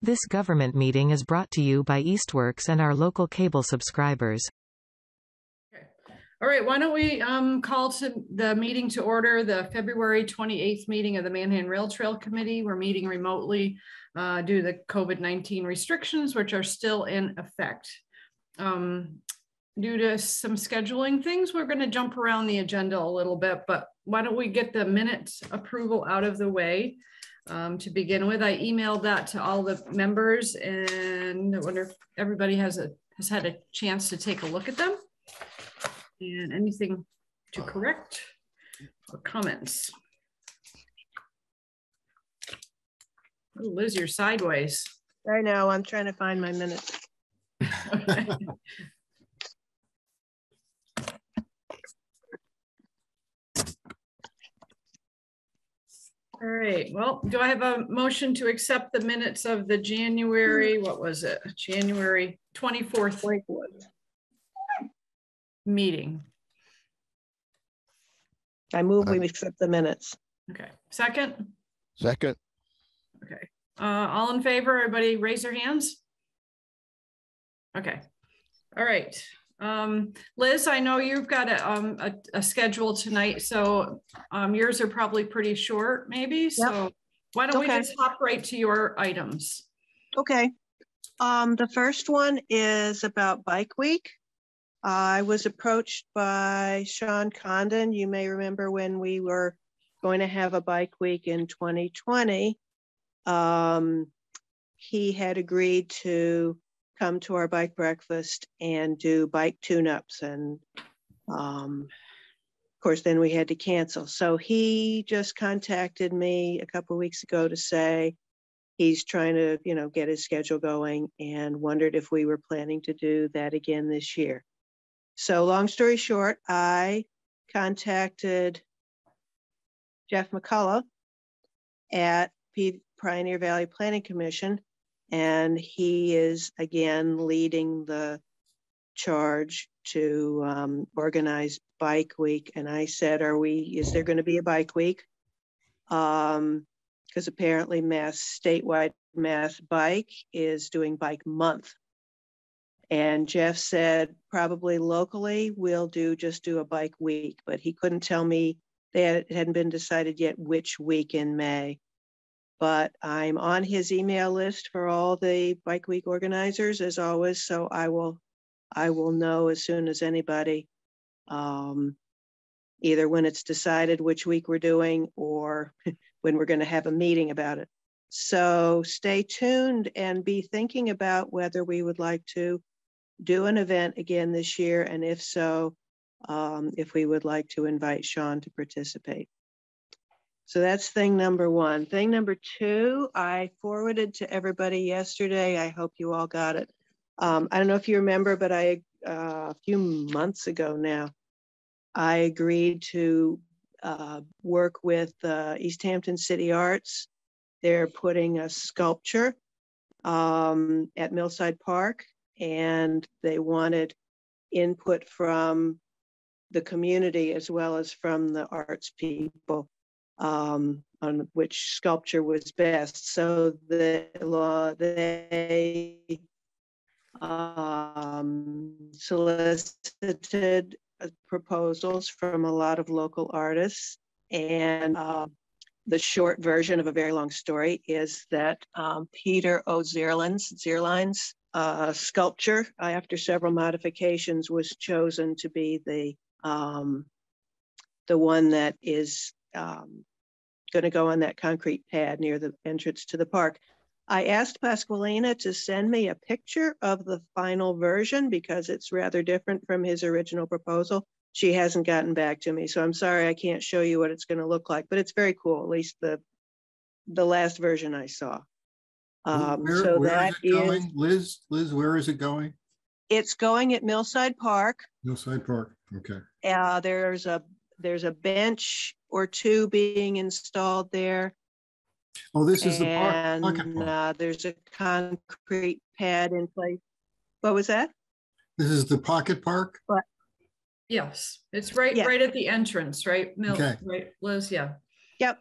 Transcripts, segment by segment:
This government meeting is brought to you by Eastworks and our local cable subscribers. Okay. All right, why don't we call to the meeting to order, the February 28th meeting of the Manhan Rail Trail Committee. We're meeting remotely due to the COVID-19 restrictions, which are still in effect. Due to some scheduling things, we're going to jump around the agenda a little bit, but why don't we get the minutes approval out of the way to begin with. I emailed that to all the members, and I wonder if everybody has had a chance to take a look at them and anything to correct or comments. Oh, Liz, you're sideways. I know, I'm trying to find my minutes. Okay. All right, well, do I have a motion to accept the minutes of the January, what was it? January 24th meeting? I move we accept the minutes. Okay, second? Second. Okay, all in favor, everybody raise their hands. Okay, all right. Liz, I know you've got a schedule tonight, so yours are probably pretty short, maybe. Yep. So why don't we just hop right to your items? Okay. The first one is about Bike Week. I was approached by Sean Condon. You may remember when we were going to have a Bike Week in 2020. He had agreed to come to our bike breakfast and do bike tune-ups, and of course then we had to cancel. So he just contacted me a couple of weeks ago to say he's trying to, get his schedule going, and wondered if we were planning to do that again this year. So long story short, I contacted Jeff McCullough at Pioneer Valley Planning Commission, and he is again leading the charge to organize Bike Week. And I said, is there going to be a Bike Week? Because apparently statewide Mass Bike is doing Bike Month. And Jeff said, probably locally we'll just do a Bike Week, but he couldn't tell me that it hadn't been decided yet which week in May. But I'm on his email list for all the Bike Week organizers, as always. So I will know as soon as anybody, either when it's decided which week we're doing or when we're going to have a meeting about it. So stay tuned and be thinking about whether we would like to do an event again this year. And if so, if we would like to invite Sean to participate. So that's thing number one. Thing number two, I forwarded to everybody yesterday. I hope you all got it. I don't know if you remember, but a few months ago now, I agreed to work with Easthampton City Arts. They're putting a sculpture at Millside Park, and they wanted input from the community as well as from the arts people. On which sculpture was best. So they solicited proposals from a lot of local artists. And the short version of a very long story is that Peter O. Zierlein's sculpture, after several modifications, was chosen to be the one that is going to go on that concrete pad near the entrance to the park. I asked Pasqualina to send me a picture of the final version because it's rather different from his original proposal. She hasn't gotten back to me, so I'm sorry I can't show you what it's going to look like, but it's very cool, at least the last version I saw. Where is it going? Liz, where is it going? It's going at Millside Park. Millside Park, okay. There's a bench or two being installed there. Oh, this is the pocket park. There's a concrete pad in place. What was that? This is the pocket park? What? Yes, it's right at the entrance, right? Okay. Right, Liz, yeah. Yep.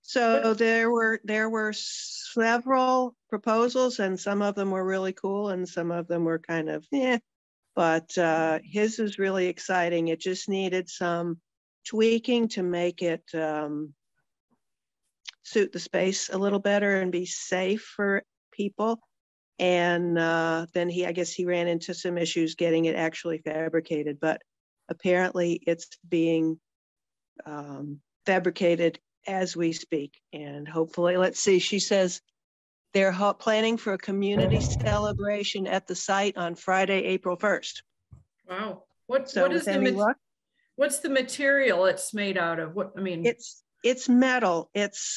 So there were several proposals, and some of them were really cool and some of them were kind of, yeah, but his is really exciting. It just needed some tweaking to make it suit the space a little better and be safe for people. And then I guess he ran into some issues getting it actually fabricated, but apparently it's being fabricated as we speak. And hopefully, let's see, she says they're planning for a community celebration at the site on Friday, April 1st. Wow. What's the material it's made out of? What, I mean, it's metal. It's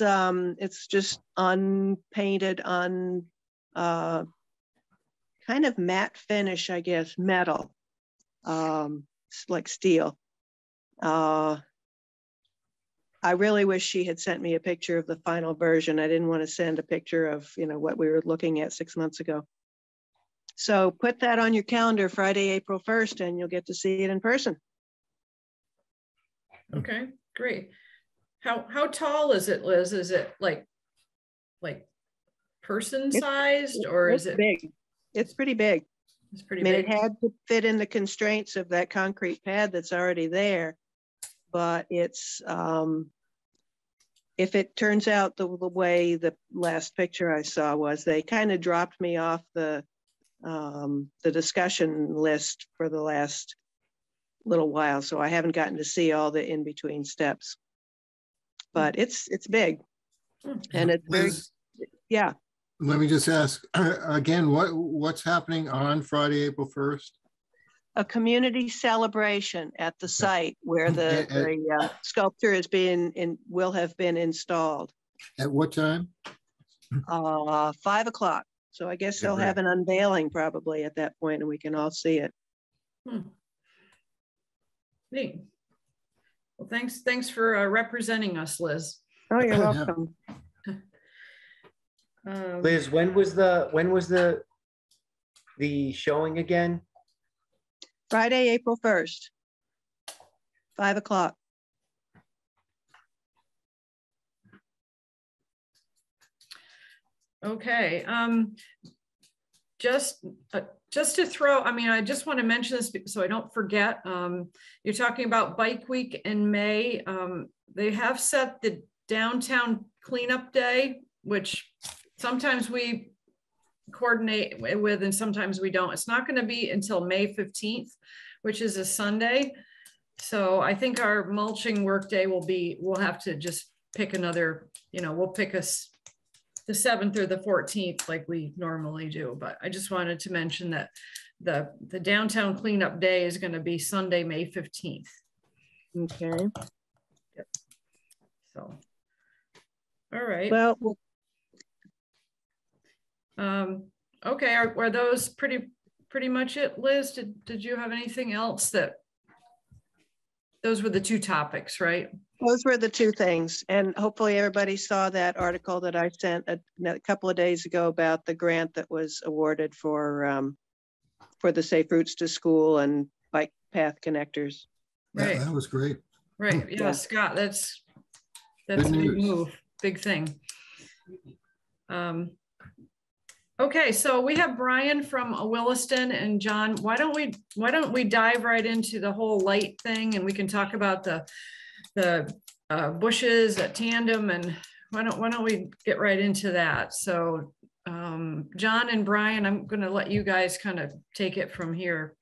just unpainted, kind of matte finish, I guess, metal, like steel. I really wish she had sent me a picture of the final version. I didn't want to send a picture of, what we were looking at 6 months ago. So put that on your calendar, Friday, April 1st, and you'll get to see it in person. Okay, great. How tall is it, Liz? Is it like person sized, or is it big? It's pretty big. It's pretty big. It had to fit in the constraints of that concrete pad that's already there, but it's if it turns out the way the last picture I saw was, they kind of dropped me off the discussion list for the last little while, so I haven't gotten to see all the in-between steps. But it's big, and it's very, yeah. Let me just ask again, what's happening on Friday, April 1st? A community celebration at the site where the sculpture will have been installed. At what time? 5 o'clock. So I guess they'll have an unveiling probably at that point, and we can all see it. Neat. Well, thanks for representing us, Liz. Oh, you're welcome. Liz, when was the showing again? Friday, April 1st, 5 o'clock. Okay. Just to throw, I just want to mention this so I don't forget. You're talking about Bike Week in May. They have set the downtown cleanup day, which sometimes we coordinate with and sometimes we don't. It's not going to be until May 15th, which is a Sunday. So I think our mulching work day we'll have to just pick another, we'll pick the 7th or the 14th like we normally do. But I just wanted to mention that the downtown cleanup day is going to be Sunday, May 15th. Okay. Yep. So, all right. Well, okay. Are those pretty much it, Liz? Did you have anything else those were the two topics, right? Those were the two things. And hopefully everybody saw that article that I sent a couple of days ago about the grant that was awarded for the Safe Routes to School and bike path connectors. Right. Yeah, that was great. Right. Yeah, Scott, that's a big move, big thing. Okay, so we have Brian from Williston and John. Why don't we dive right into the whole light thing, and we can talk about the bushes at Tandem, and why don't we get right into that? So John and Brian, I'm going to let you guys kind of take it from here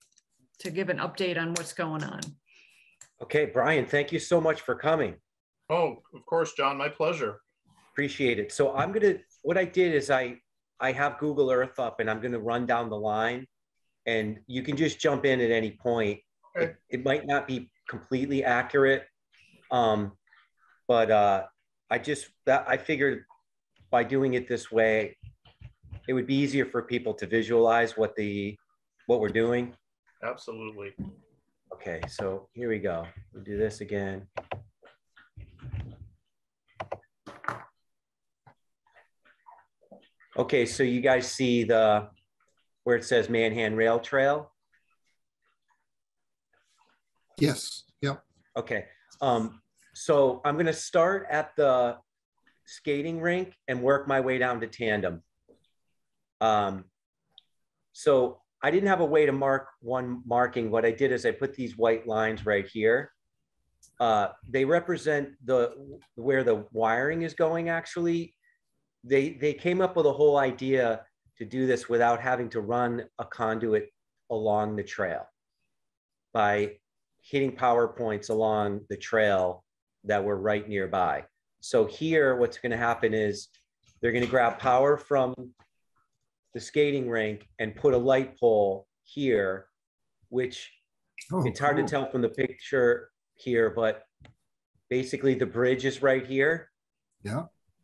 to give an update on what's going on. Okay, Brian, thank you so much for coming. Oh, of course, John, my pleasure. Appreciate it. So what I did is I have Google Earth up, and I'm going to run down the line, and you can just jump in at any point. Okay. It might not be completely accurate, but I figured by doing it this way, it would be easier for people to visualize what we're doing. Absolutely. Okay, so here we go. We'll do this again. Okay, so you guys see where it says Manhan Rail Trail? Yes. Yep. Okay. So I'm going to start at the skating rink and work my way down to Tandem. So I didn't have a way to mark one marking. What I did is I put these white lines right here. They represent where the wiring is going. Actually, they came up with a whole idea to do this without having to run a conduit along the trail by hitting power points along the trail that were right nearby. So here, what's going to happen is they're going to grab power from the skating rink and put a light pole here, which it's hard to tell from the picture here, but basically the bridge is right here. Yeah.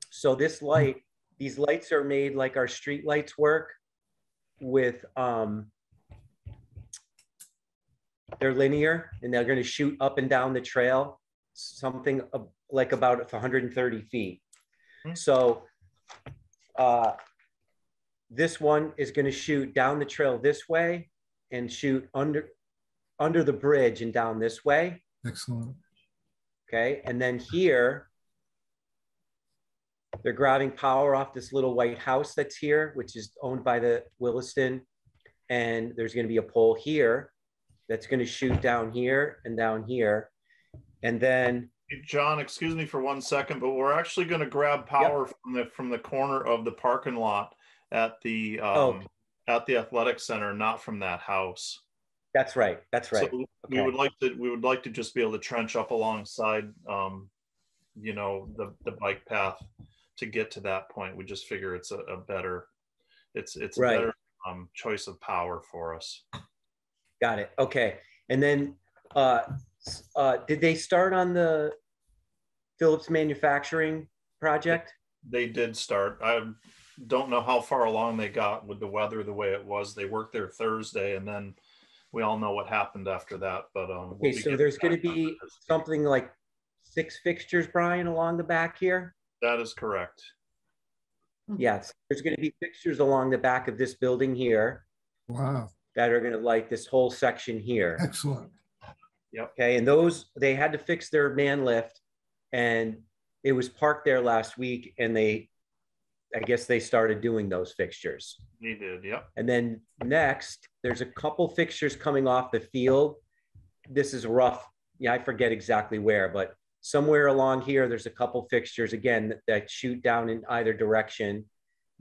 So this light, these lights are made like our street lights work with, they're linear and they're going to shoot up and down the trail, something like about 130 feet. So this one is going to shoot down the trail this way and shoot under the bridge and down this way. Excellent. Okay. And then here, they're grabbing power off this little white house that's here, which is owned by the Williston. And there's going to be a pole here that's going to shoot down here and down here. And then John, excuse me for 1 second, but we're actually going to grab power from the corner of the parking lot at the athletic center, not from that house. That's right. That's right. So okay. we would like to just be able to trench up alongside, you know, the bike path to get to that point. We just figure it's a better, it's right. a better choice of power for us. Got it. Okay. And then did they start on the Phillips manufacturing project? They did start. I don't know how far along they got with the weather the way it was. They worked there Thursday, and then we all know what happened after that. But okay, so there's going to be something like 6 fixtures, Brian, along the back here. That is correct. Yes, there's going to be fixtures along the back of this building here. Wow. That are going to light this whole section here. Excellent. Yep. Okay, and they had to fix their man lift, and it was parked there last week, and I guess they started doing those fixtures. They did, yep. And then next, there's a couple fixtures coming off the field. This is rough. Yeah, I forget exactly where, but somewhere along here, there's a couple fixtures, again, that shoot down in either direction.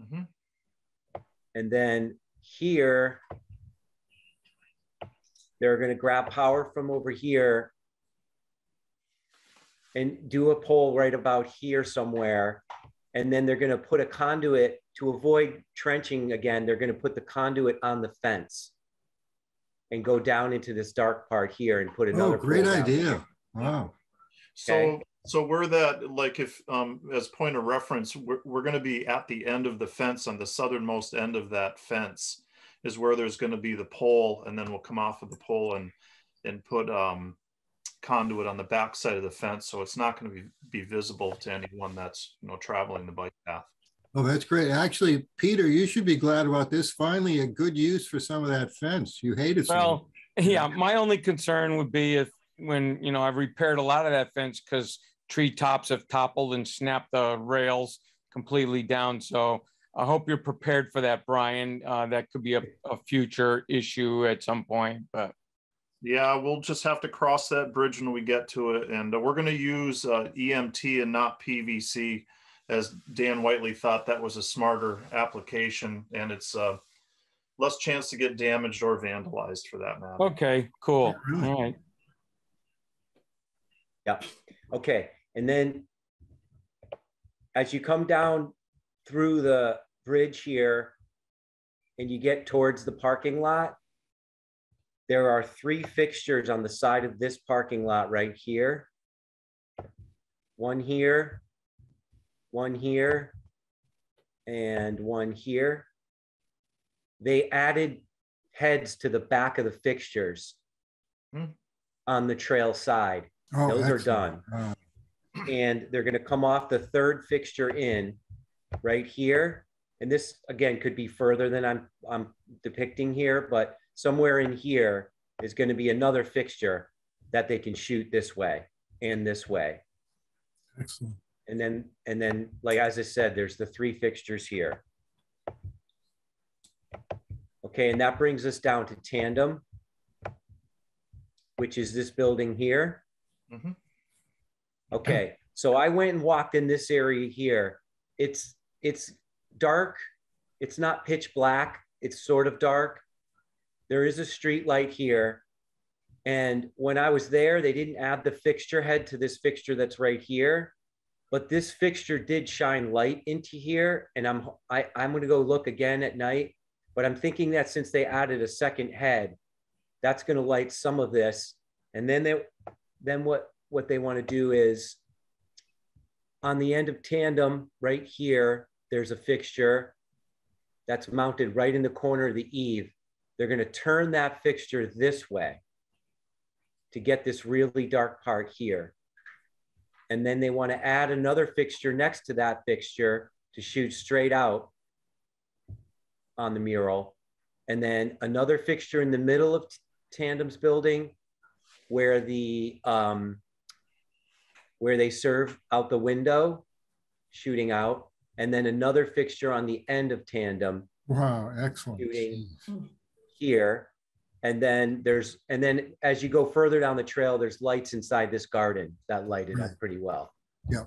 Mm-hmm. And then here, they're going to grab power from over here and do a pole right about here somewhere. And then they're going to put a conduit to avoid trenching again. They're going to put the conduit on the fence and go down into this dark part here and put another. Oh, great idea. Wow. Okay. So we're that, like, if as point of reference, we're going to be at the end of the fence, on the southernmost end of that fence is where there's going to be the pole, and then we'll come off of the pole and put conduit on the back side of the fence, so it's not going to be visible to anyone that's, you know, traveling the bike path. Oh, that's great. Actually, Peter, you should be glad about this. Finally, a good use for some of that fence. You hated it. Well, yeah, my only concern would be if when, you know, I've repaired a lot of that fence because tree tops have toppled and snapped the rails completely down. So I hope you're prepared for that, Brian. That could be a future issue at some point, but. Yeah, we'll just have to cross that bridge when we get to it. And we're going to use EMT and not PVC, as Dan Whiteley thought that was a smarter application, and it's less chance to get damaged or vandalized for that matter. Okay, cool. All right. Yeah. Okay. And then as you come down through the bridge here and you get towards the parking lot, there are 3 fixtures on the side of this parking lot right here. One here, one here, and one here. They added heads to the back of the fixtures on the trail side. Oh, those excellent. are done. And they're going to come off the 3rd fixture in right here. And this, again, could be further than I'm depicting here, but somewhere in here is going to be another fixture that they can shoot this way and this way. Excellent. And then, like, as I said, there's the 3 fixtures here. Okay, and that brings us down to tandem, which is this building here. Mhm. Okay, so I went and walked in this area here. It's dark. It's not pitch black. It's sort of dark. There is a street light here. And when I was there, they didn't add the fixture head to this fixture that's right here. But this fixture did shine light into here. And I'm going to go look again at night. But I'm thinking that since they added a second head, that's going to light some of this. And then what they want to do is on the end of tandem right here, there's a fixture that's mounted right in the corner of the eave. They're going to turn that fixture this way to get this really dark part here. And then they want to add another fixture next to that fixture to shoot straight out on the mural. And then another fixture in the middle of Tandem's building where where they serve out the window, shooting out. And then another fixture on the end of Tandem. Wow, excellent. Shooting here. And then as you go further down the trail, there's lights inside this garden that light it up pretty well. Yeah.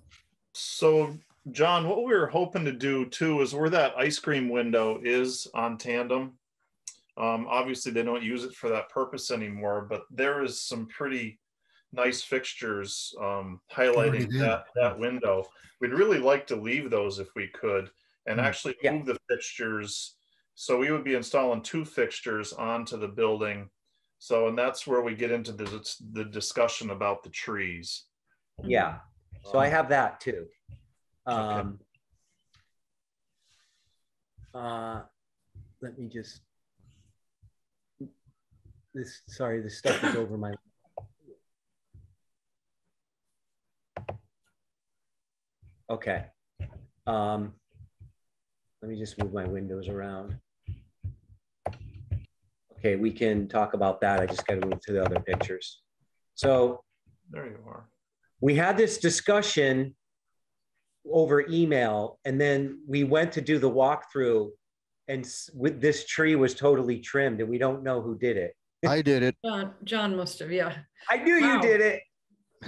So John, what we were hoping to do too is where that ice cream window is on Tandem. Obviously they don't use it for that purpose anymore, but there is some pretty nice fixtures highlighting that window. We'd really like to leave those if we could, and actually move the fixtures. So we would be installing 2 fixtures onto the building. So, and that's where we get into the discussion about the trees. Yeah. So I have that too. Okay. Let me just, this stuff is over my. Okay. Let me just move my windows around. Okay, we can talk about that. I just got to move to the other pictures. So there you are. We had this discussion over email, and then we went to do the walkthrough, and with this tree was totally trimmed, and we don't know who did it. I did it. John must have, yeah. I knew you did it.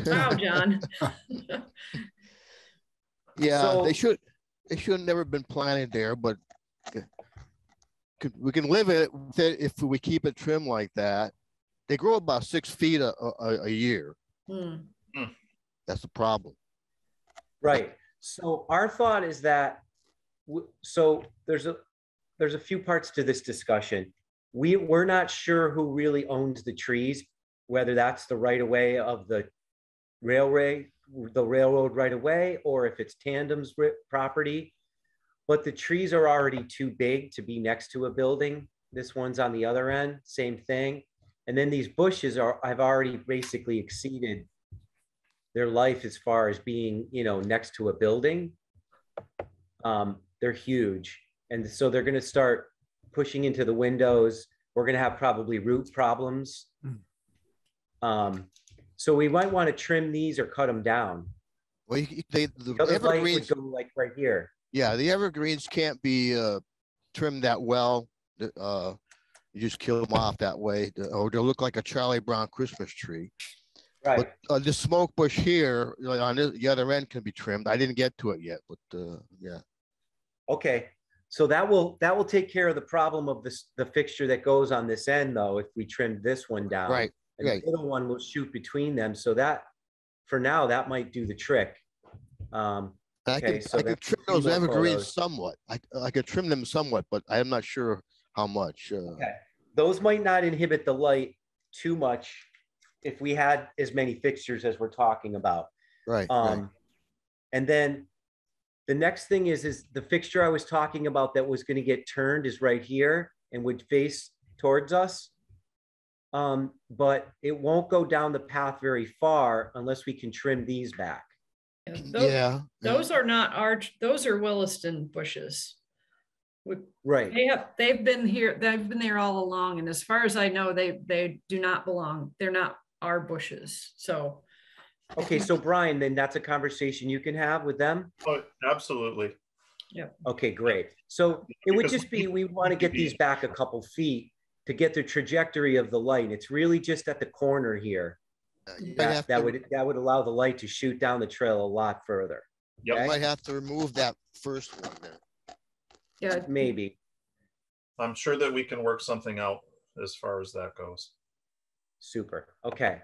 Wow, John. Yeah, So- they should have never been planted there, but we can live it with it if we keep it trimmed like that. They grow about 6 feet a year. That's the problem. Right. So our thought is that, so there's a few parts to this discussion. We're not sure who really owns the trees, whether that's the right of way of the railroad right away, or if it's Tandem's property. But the trees are already too big to be next to a building. This one's on the other end, same thing. And then these bushes have already basically exceeded their life as far as being, next to a building. They're huge. And so they're going to start pushing into the windows. We're going to have probably root problems. So we might want to trim these or cut them down. Well, the other light would evergreens, go like right here. yeah, the evergreens can't be trimmed that well. You just kill them off that way, or they'll look like a Charlie Brown Christmas tree. Right. But the smoke bush here on the other end can be trimmed. I didn't get to it yet, but yeah. Okay. So that will take care of the problem of the fixture that goes on this end, though, if we trim this one down. Right. And the little one will shoot between them. So that, for now, that might do the trick. I Okay, so can that's trim a few those more evergreens photos. somewhat. I could trim them somewhat, but I'm not sure how much. Okay. Those might not inhibit the light too much if we had as many fixtures as we're talking about. Right. Right. And then the next thing is the fixture I was talking about that was going to get turned is right here and would face towards us. But it won't go down the path very far unless we can trim these back. Those are not those are Williston bushes. Right. They've been here, they've been there all along. And as far as I know, they do not belong. They're not our bushes. So Okay, so Brian, then that's a conversation you can have with them? Oh, absolutely. Yeah. Okay, great. So it would Because just be, we want to get these back a couple feet to get the trajectory of the light. It's really just at the corner here You might have that to, would allow the light to shoot down the trail a lot further. Yep. you Okay? might have to remove that first one there. Yeah. Maybe. I'm sure that we can work something out as far as that goes. Super. Okay.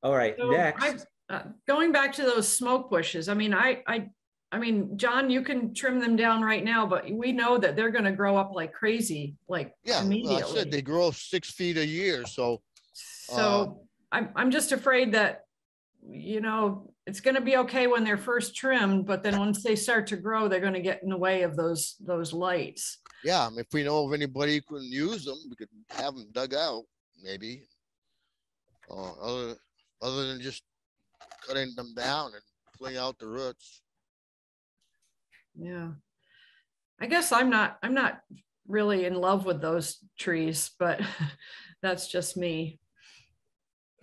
All right. So Next. going back to those smoke bushes, I mean, I mean, John, you can trim them down right now, but we know that they're going to grow up like crazy, like Yeah, immediately. well, I said they grow 6 feet a year, so So I'm just afraid that, you know, it's going to be okay when they're first trimmed, but then once they start to grow, they're going to get in the way of those lights. yeah, if we know of anybody who can use them, we could have them dug out, maybe. Other than just cutting them down and pulling out the roots. Yeah. I guess I'm not really in love with those trees, but that's just me.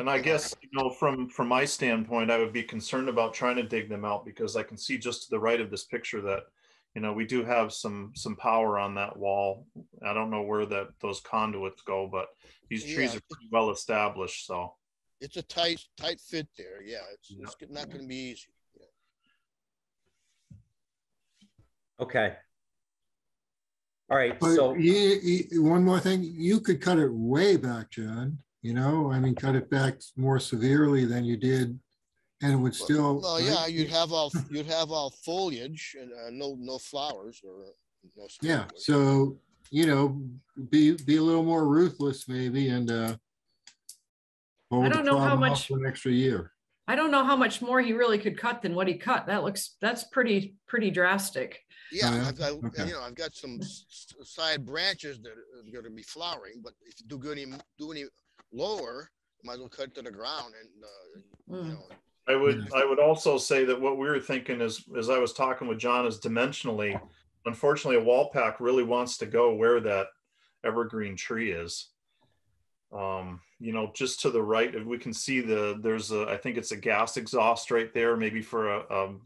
And I guess, you know, from my standpoint, I would be concerned about trying to dig them out because I can see just to the right of this picture that, you know, we do have some power on that wall. I don't know where those conduits go, but these trees Yeah. are pretty well established. So It's a tight fit there. Yeah, it's not going to be easy. Yeah. Okay. All right. But So one more thing, you could cut it way back, John. You know, I mean, cut it back more severely than you did, and it would still. Well, yeah, you'd have all foliage and no flowers or no. Yeah. So, you know, be a little more ruthless maybe, and hold I the don't know how problem off much for an extra year. I don't know how much more he really could cut than what he cut. That's pretty drastic. Yeah, Oh, yeah? you know, I've got some side branches that are going to be flowering, but if you do any lower, you might as well cut it to the ground and you know. I would also say that what we were thinking is, as I was talking with John, is dimensionally, unfortunately, a wall pack really wants to go where that evergreen tree is. You know, just to the right, if we can see there's I think it's a gas exhaust right there, maybe for a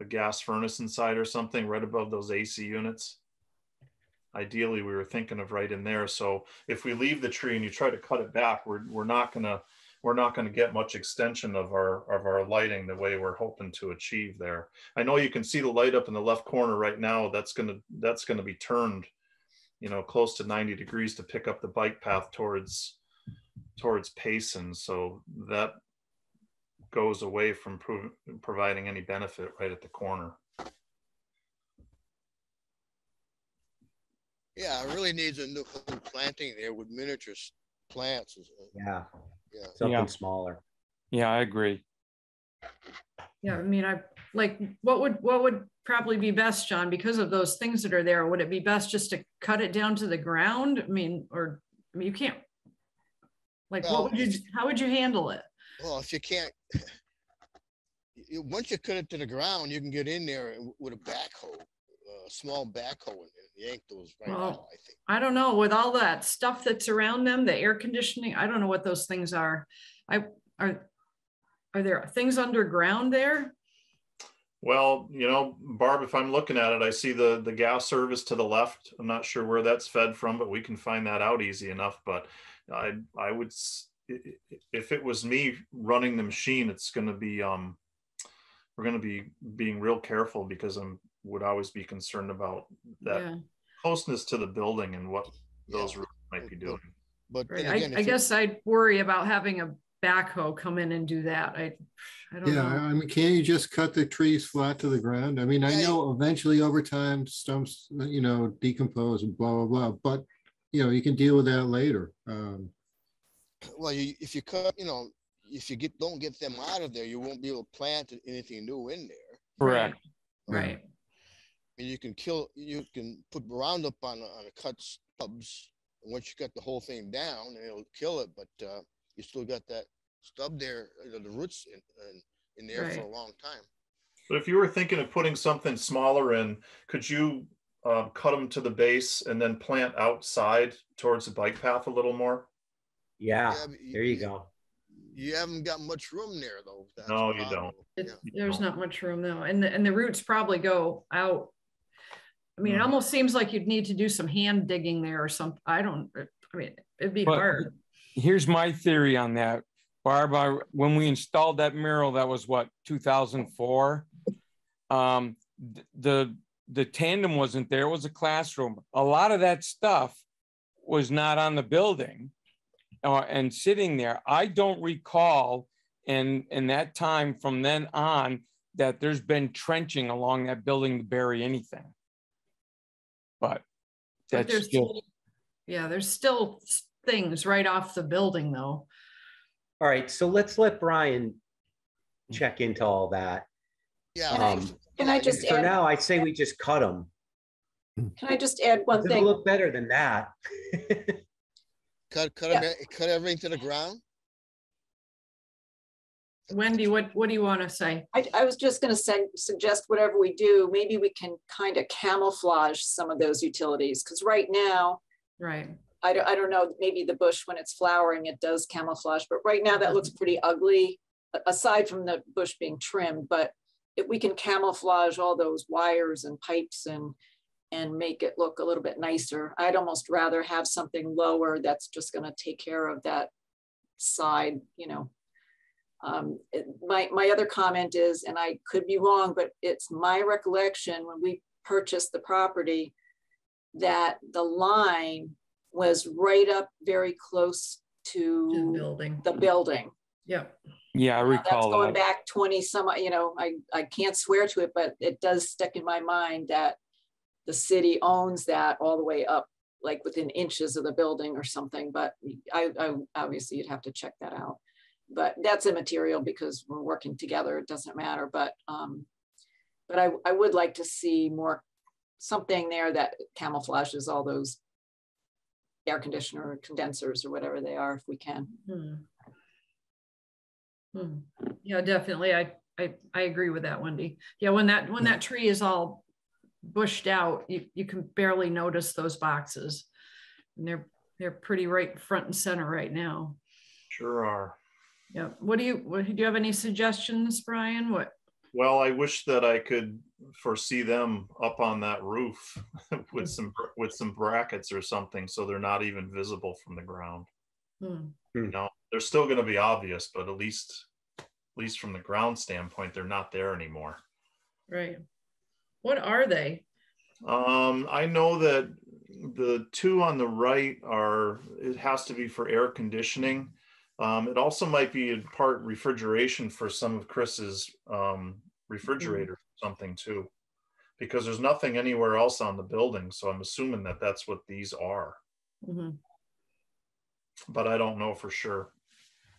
gas furnace inside or something right above those AC units. Ideally, we were thinking of right in there. So if we leave the tree and you try to cut it back, we're not gonna get much extension of our lighting the way we're hoping to achieve there. I know you can see the light up in the left corner right now. That's gonna be turned, you know, close to 90 degrees to pick up the bike path towards Payson. So that goes away from providing any benefit right at the corner. Yeah, it really needs a new planting there with miniature plants. yeah, Yeah. something smaller. Yeah, I agree. Yeah, I mean, what would probably be best, John, because of those things that are there? Would it be best just to cut it down to the ground? I mean, you can't. Like, Well, how would you handle it? Well, if you can't, once you cut it to the ground, you can get in there with a backhoe, a small backhoe, and yank those right out, I think. I don't know, with all that stuff that's around them, the air conditioning, I don't know what those things are. Are there things underground there? Well, you know, Barb, if I'm looking at it, I see the gas service to the left. I'm not sure where that's fed from, but we can find that out easy enough. But I would, if it was me running the machine, it's going to be, we're going to be being real careful because would always be concerned about that closeness to the building and what those roofs might be doing. But right. Again, I guess I'd worry about having a backhoe come in and do that. I don't know. I mean, can't you just cut the trees flat to the ground? I mean, I know eventually over time stumps, you know, decompose and blah, blah, blah, but you know, you can deal with that later. Well, if you cut, you know, if you don't get them out of there, you won't be able to plant anything new in there. Correct. Right. I mean, you can put Roundup on a cut stubs, and once you cut the whole thing down, and it'll kill it, but you still got that stub there, you know, the roots in there for a long time. But if you were thinking of putting something smaller in, could you cut them to the base and then plant outside towards the bike path a little more? Yeah, there you go. you haven't got much room there though. That's No, the you problem. don't. Yeah. There's No. not much room though. And the roots probably go out. I mean, it Mhm. almost seems like you'd need to do some hand digging there or something. I mean, it'd be But hard. here's my theory on that. Barb, when we installed that mural, that was what, 2004? The tandem wasn't there. It was a classroom. A lot of that stuff was not on the building and sitting there. I don't recall in that time from then on that there's been trenching along that building to bury anything. But But that's just, yeah, there's still things right off the building though. All right, so let's let Brian check into all that. Yeah. Can I just For add, now, I'd say we just cut them. can I just add one It'll thing? look better than that. Cut Yeah. cut everything to the ground. Wendy, what do you want to say? I was just going to suggest whatever we do, maybe we can kind of camouflage some of those utilities. Because right now, Right. I don't know, maybe the bush when it's flowering, it does camouflage, but right now that looks pretty ugly, aside from the bush being trimmed. But if we can camouflage all those wires and pipes and make it look a little bit nicer, I'd almost rather have something lower that's just going to take care of that side, you know. My other comment is, and I could be wrong, but it's my recollection when we purchased the property that the line was right up very close To the to building. the building. Yep. yeah, I Now, that's recall going that. back 20 some, you know, I can't swear to it, but it does stick in my mind that the city owns that all the way up, like within inches of the building or something. But I obviously you'd have to check that out. But that's immaterial because we're working together. It doesn't matter. But I would like to see more something there that camouflages all those air conditioner or condensers or whatever they are, if we can. Yeah, definitely. I agree with that, Wendy. Yeah, when that tree is all bushed out, you can barely notice those boxes. And they're pretty right front and center right now. Sure are. Yeah. Do you have any suggestions, Brian? What? Well, I wish that I could foresee them up on that roof with some brackets or something, so they're not even visible from the ground. You know, they're still going to be obvious, but at least from the ground standpoint, they're not there anymore. Right. What are they? I know that the two on the right it has to be for air conditioning. It also might be in part refrigeration for some of Chris's refrigerators or something too, because there's nothing anywhere else on the building. So I'm assuming that that's what these are. But I don't know for sure.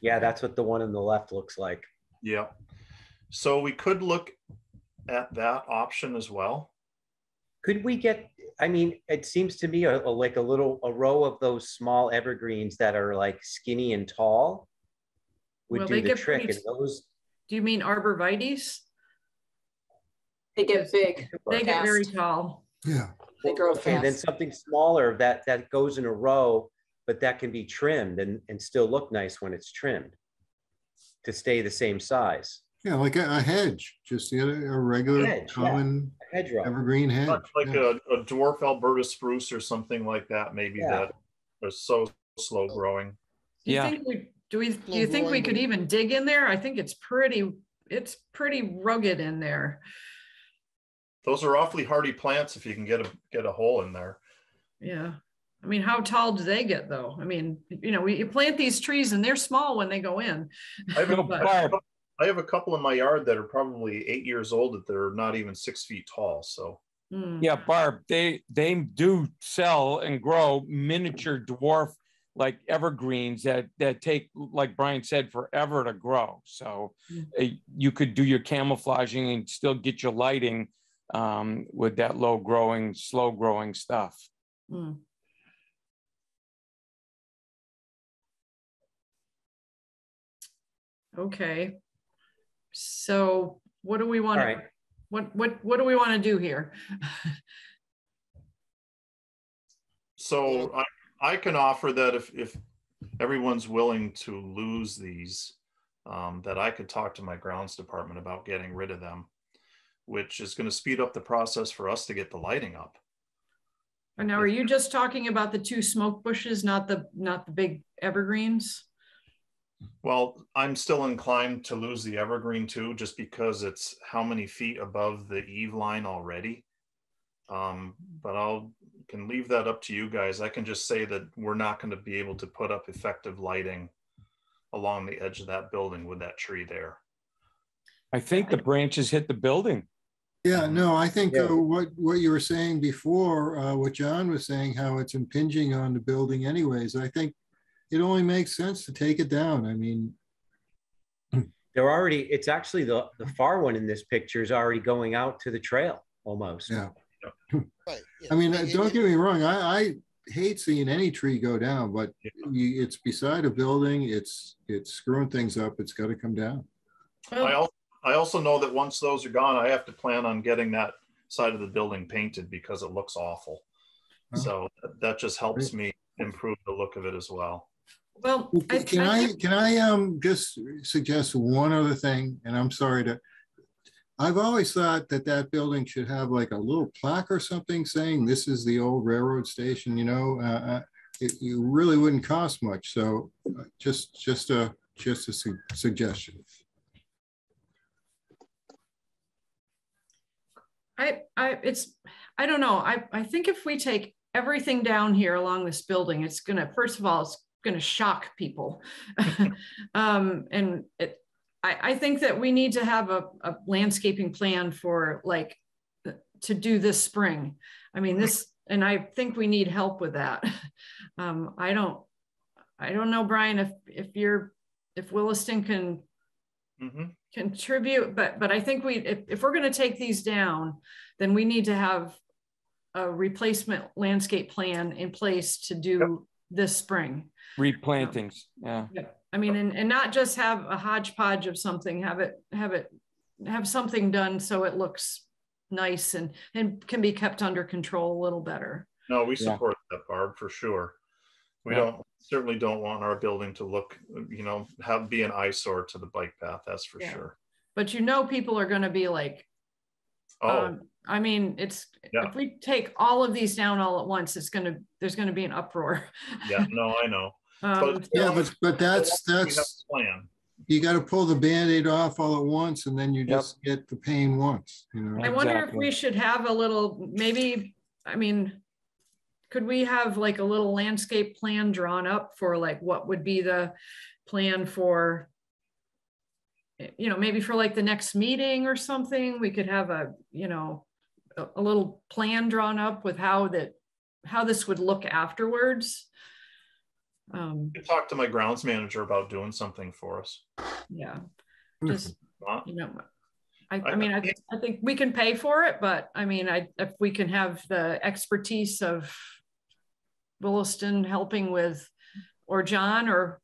Yeah, that's what the one on the left looks like. Yeah. So we could look at that option as well. Could we get, I mean, it seems to me like a row of those small evergreens that are like skinny and tall would Well, do they the get trick. pretty- And those, Do you mean arborvitaes? They get big. They get very fast. tall. Yeah. They grow okay, then fast. something smaller that goes in a row, but that can be trimmed and still look nice when it's trimmed to stay the same size. Yeah, like a hedge, just a regular Hedge, common A hedgerow. evergreen hedge. Like yeah. a dwarf Alberta spruce or something like that, maybe that are so slow growing. Do you Yeah. think do you think we could even dig in there? I think it's pretty rugged in there. Those are awfully hardy plants if you can get a hole in there. Yeah. I mean, how tall do they get though? I mean, you know, you plant these trees and they're small when they go in. I have a couple in my yard that are probably 8 years old that they're not even 6 feet tall. So Yeah, Barb, they do sell and grow miniature dwarf like evergreens that take, like Brian said, forever to grow. So you could do your camouflaging and still get your lighting with that slow growing stuff. Okay. So what do we want? All right. What do we want to do here? So I can offer that if everyone's willing to lose these, that I could talk to my grounds department about getting rid of them, which is going to speed up the process for us to get the lighting up. And now, are you just talking about the 2 smoke bushes, not the big evergreens? Well, I'm still inclined to lose the evergreen too, just because it's how many feet above the eave line already. But can leave that up to you guys. I can just say that we're not going to be able to put up effective lighting along the edge of that building with that tree there. I think the branches hit the building. Yeah, no, I think Yeah. what you were saying before, what John was saying, how it's impinging on the building anyways, I think it only makes sense to take it down. I mean, it's actually the far one in this picture is already going out to the trail almost. yeah. Right. Yeah. I mean, don't get me wrong. I hate seeing any tree go down, but it's beside a building. It's screwing things up. It's got to come down. Well, I also know that once those are gone, I have to plan on getting that side of the building painted because it looks awful. Oh. So that just helps me improve the look of it as well. well, Can I just suggest one other thing? And I'm sorry I've always thought that building should have like a little plaque or something saying this is the old railroad station. You know, it really wouldn't cost much. So just a suggestion. I don't know. I think if we take everything down here along this building, it's gonna, first of all, it's gonna shock people. And I think that we need to have a landscaping plan for like to do this spring. I mean, and I think we need help with that. I don't know, Brian, if Williston can contribute, but I think if we're going to take these down, then we need to have a replacement landscape plan in place to do this spring. Replantings. Yeah. I mean, and not just have a hodgepodge of something, have something done so it looks nice and can be kept under control a little better. No, we support that, Barb, for sure. We certainly don't want our building to look, you know, be an eyesore to the bike path. That's for sure. But you know, people are going to be like, I mean, if we take all of these down all at once, there's going to be an uproar. Yeah, no, I know. But that's plan. You got to pull the Band-Aid off all at once, and then you just get the pain once. You know. I wonder if we should have a little, maybe. I mean, could we have like a little landscape plan drawn up for like what would be the plan for, you know, maybe for like the next meeting or something? We could have a little plan drawn up with how this would look afterwards. I can talk to my grounds manager about doing something for us. Yeah, just you know, I mean, I think we can pay for it, but I mean, if we can have the expertise of Williston helping with, or John, or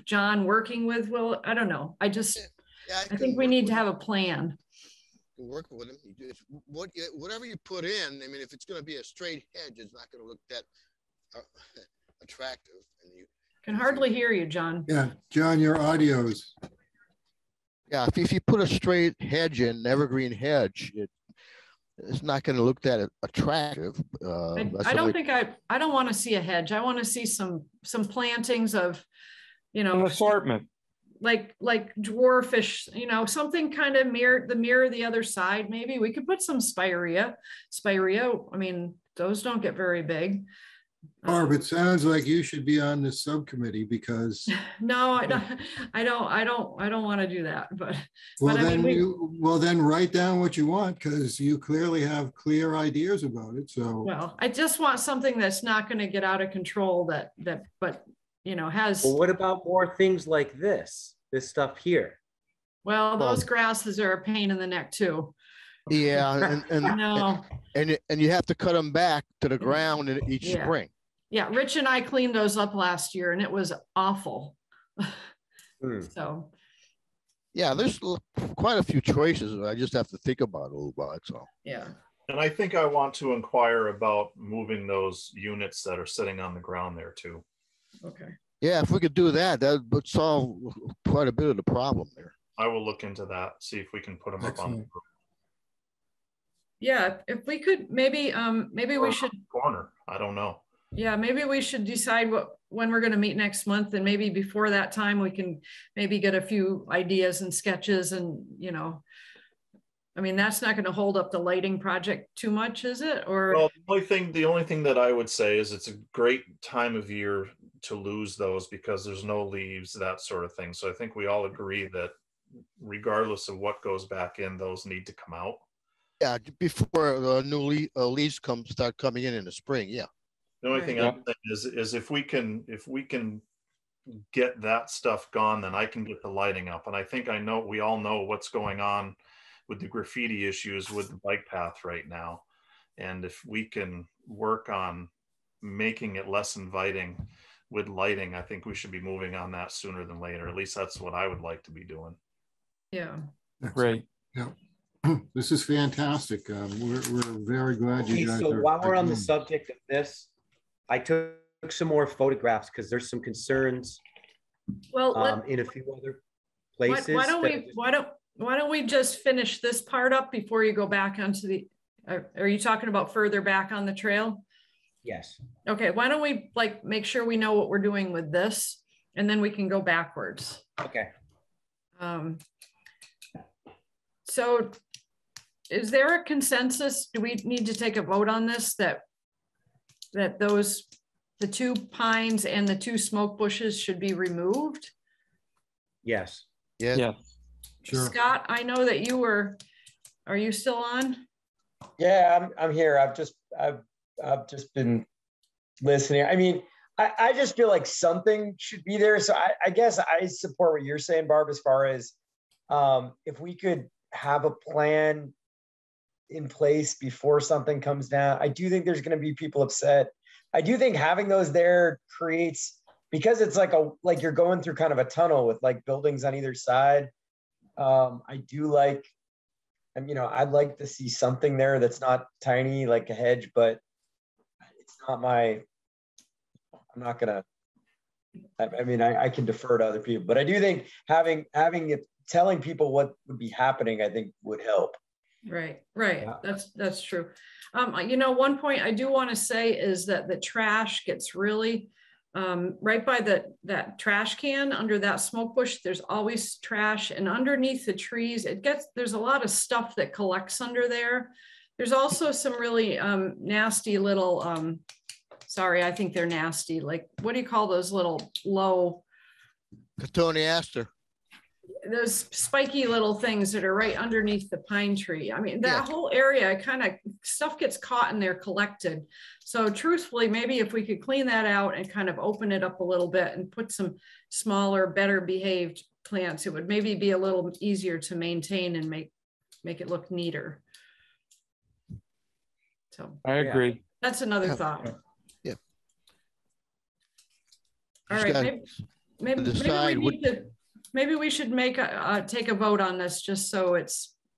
John working with Will, I don't know. I think we need to have a plan. Work with him. Whatever you put in, I mean, if it's going to be a straight hedge, it's not going to look that attractive. And you can hardly hear you, John. Yeah, John, your audio's. Yeah, if you put a straight hedge in, evergreen hedge, it's not going to look that attractive. I don't want to see a hedge. I want to see some plantings of, an assortment. Like dwarfish, something kind of mirror the other side. Maybe we could put some spirea. I mean, those don't get very big. Barb, it sounds like you should be on this subcommittee because. No, I don't want to do that. But then write down what you want, because you clearly have clear ideas about it. So. Well, I just want something that's not going to get out of control. But has. Well, what about more things like this stuff here? Well, those grasses are a pain in the neck too. Yeah, and you have to cut them back to the ground in each spring. Yeah, Rich and I cleaned those up last year, and it was awful. So. Yeah, there's quite a few choices. I just have to think about it a little bit. So. Yeah. And I think I want to inquire about moving those units that are sitting on the ground there too. Okay. Yeah, if we could do that, that would solve quite a bit of the problem there. I will look into that, see if we can put them up on the Excellent. Yeah, if we could, maybe we should, corner. I don't know. yeah, maybe we should decide when we're going to meet next month, and maybe before that time we can maybe get a few ideas and sketches, and I mean, that's not going to hold up the lighting project too much, is it? Or well, the only thing that I would say is it's a great time of year to lose those because there's no leaves, that sort of thing. So I think we all agree that regardless of what goes back in, those need to come out. Yeah, before the new leaves start coming in the spring. Yeah. The only Right. thing I'm saying is if we can get that stuff gone, then I can get the lighting up. And I think we all know what's going on with the graffiti issues with the bike path right now. And if we can work on making it less inviting with lighting, I think we should be moving on that sooner than later. At least that's what I would like to be doing. yeah. Great. Yeah. This is fantastic. We're very glad you guys so are. while we're on the doing subject of this, I took some more photographs because there's some concerns Well, in a few other places. why don't we just finish this part up before you go back onto the, are you talking about further back on the trail? Yes. Okay, why don't we make sure we know what we're doing with this, and then we can go backwards. Okay. So is there a consensus? Do we need to take a vote on this, that the 2 pines and the 2 smoke bushes should be removed? Yes. Yeah. Yeah. Sure. Scott, I know that are you still on? Yeah, I'm here. I've just been listening. I mean, I just feel like something should be there. So I guess I support what you're saying, Barb, as far as if we could have a plan in place before something comes down. I do think there's going to be people upset. I do think having those there creates, because it's like you're going through kind of a tunnel with like buildings on either side. I do like, and I'd like to see something there that's not tiny like a hedge, but it's not I'm not gonna, I mean, I can defer to other people, but I do think having it, telling people what would be happening, I think would help. Right. Yeah. That's true. One point I do want to say is that the trash gets really right by that trash can under that smoke bush. There's always trash, and underneath the trees, there's a lot of stuff that collects under there. There's also some really nasty little, sorry, I think they're nasty. Like, what do you call those little low? Cotoneaster. Those spiky little things that are right underneath the pine tree. I mean, that whole area, kind of stuff gets caught in there, collected. So truthfully, maybe if we could clean that out and kind of open it up a little bit and put some smaller, better behaved plants, it would maybe be a little easier to maintain and make it look neater. So I agree. that's another thought. Yeah. All right. Maybe we should take a vote on this, just so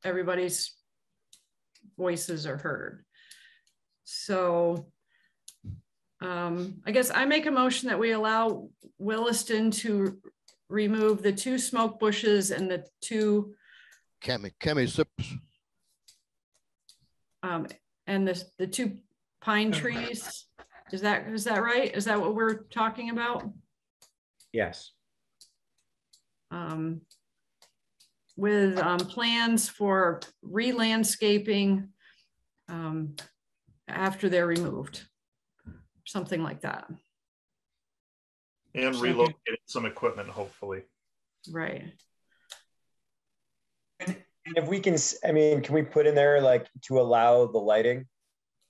everybody's voices are heard. So I guess I make a motion that we allow Williston to remove the 2 smoke bushes and the 2 Chemi sips. And the 2 pine trees. Is that right? Is that what we're talking about? Yes. With plans for re-landscaping after they're removed, something like that. And relocating some equipment, hopefully. Right. And if we can, I mean, can we put in there like to allow the lighting?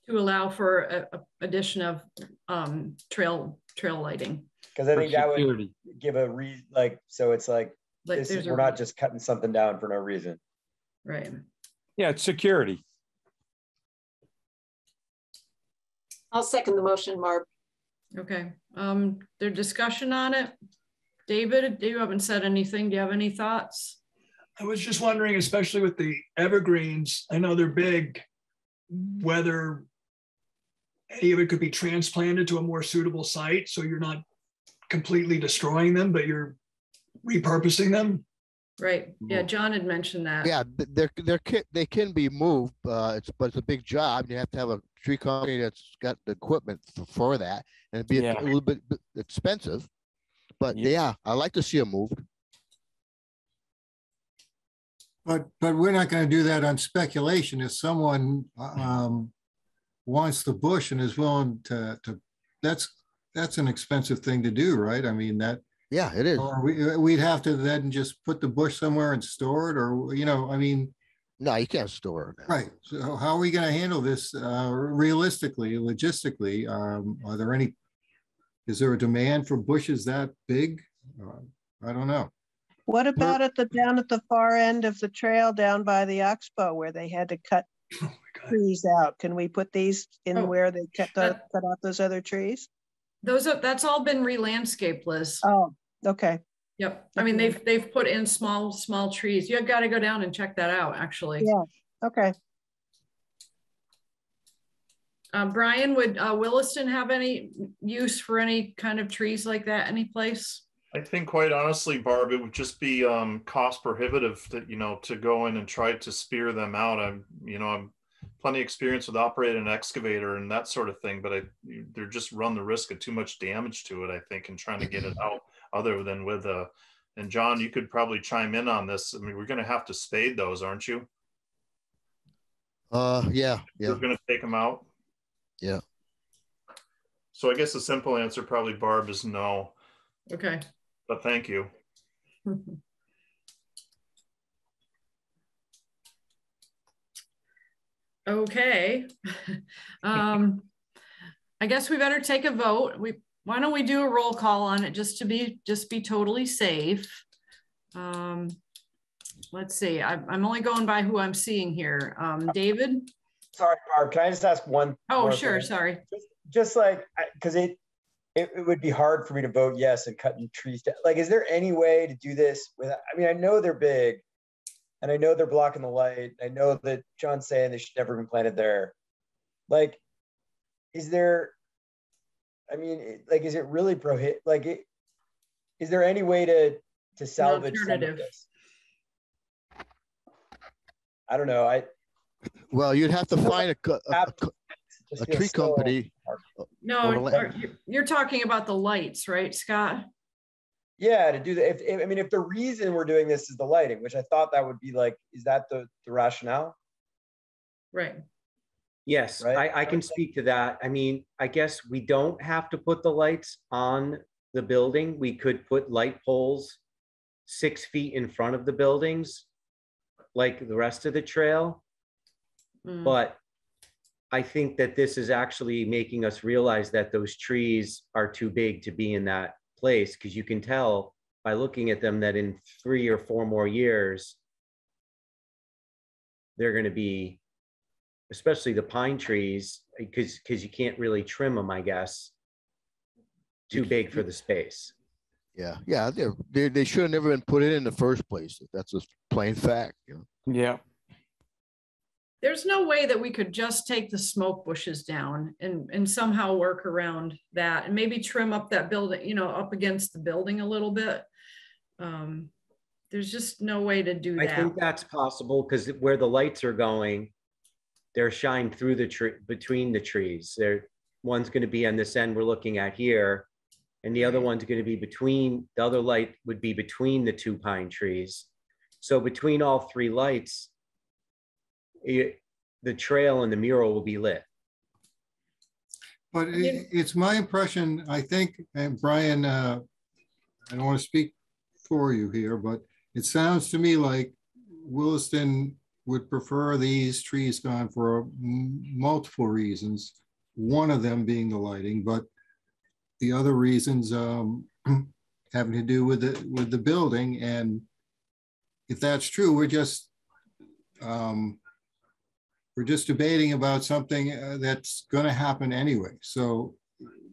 To allow for addition of trail lighting. Because I think that would give so it's like we're not just cutting something down for no reason. Right. Yeah, it's security. I'll second the motion, Mark. Okay. There's discussion on it. David, you haven't said anything. Do you have any thoughts? I was just wondering, especially with the evergreens, I know they're big, whether any of it could be transplanted to a more suitable site so you're not completely destroying them, but you're repurposing them. Right. Yeah, John had mentioned that. Yeah, they can be moved, but it's a big job. You have to have a tree company that's got the equipment for that, and it'd be a little bit expensive. But yeah, I like to see them moved. But we're not going to do that on speculation. If someone wants the bush and is willing to that's an expensive thing to do, right? I mean that. Yeah, it is. Or we'd have to then just put the bush somewhere and store it, or I mean. No, you can't store it. Right. So how are we going to handle this realistically, logistically? Are there any? Is there a demand for bushes that big? I don't know. What about down at the far end of the trail down by the Oxbow where they had to cut trees out? Can we put these in where they cut out those other trees? That's all been re-landscaped, Liz. Oh, okay. Yep. I mean, they've put in small trees. You've got to go down and check that out, actually. Yeah. Okay. Brian, would Williston have any use for any kind of trees like that any place? I think quite honestly, Barb, it would just be cost prohibitive to go in and try to spear them out. I'm plenty experience with operating an excavator and that sort of thing, but they're just run the risk of too much damage to it, I think, and trying to get it out other than with and John, you could probably chime in on this. I mean, we're going to have to spade those, aren't you? Yeah. You're going to take them out? Yeah. So I guess the simple answer probably, Barb, is no. Okay. But thank you. Okay. I guess we better take a vote. Why don't we do a roll call on it just to be totally safe? Let's see. I'm only going by who I'm seeing here. David? Sorry, Barb, can I just ask one? Oh, sure. Thing? Sorry. Just like, because it would be hard for me to vote yes and cutting trees down. Like, is there any way to do this without, I mean, I know they're big and I know they're blocking the light. I know that John's saying they should never have been planted there. Like, is there, I mean, like, is it really is there any way to salvage some of this? I don't know. Well, you'd have to find a tree company. No, you're talking about the lights, right, Scott? Yeah, to do that. If the reason we're doing this is the lighting, which I thought that would be like, is that the rationale? Right. Yes, right? I can speak to that. I mean, I guess we don't have to put the lights on the building. We could put light poles 6 feet in front of the buildings, like the rest of the trail. But I think that this is actually making us realize that those trees are too big to be in that place, because you can tell by looking at them that in 3 or 4 more years, they're going to be, especially the pine trees, because you can't really trim them, I guess, too big for the space. Yeah, they should have never been put in the first place. That's a plain fact. Yeah. There's no way that we could just take the smoke bushes down and somehow work around that and maybe trim up that building, up against the building a little bit. There's just no way to do that. I think that's possible because where the lights are going, they're shined through the tree, between the trees. One's going to be on this end we're looking at here, and the other one's going to be between, the other light would be between the 2 pine trees. So between all 3 lights, the trail and the mural will be lit. But it's my impression, I think, and Brian, I don't want to speak for you here, but it sounds to me like Williston would prefer these trees gone for multiple reasons, one of them being the lighting, but the other reasons having to do with the building. And if that's true, we're just debating about something that's going to happen anyway. So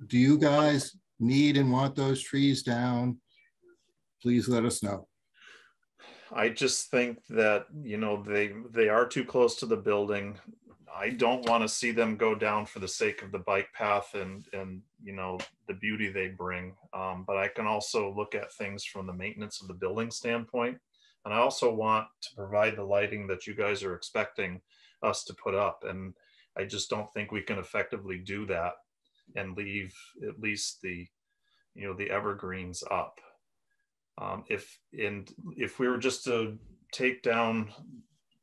do you guys need and want those trees down? Please let us know. I just think that, they are too close to the building. I don't want to see them go down for the sake of the bike path and you know, the beauty they bring. But I can also look at things from the maintenance of the building standpoint. And I also want to provide the lighting that you guys are expecting us to put up. And I just don't think we can effectively do that and leave at least the, you know, the evergreens up. If we were just to take down,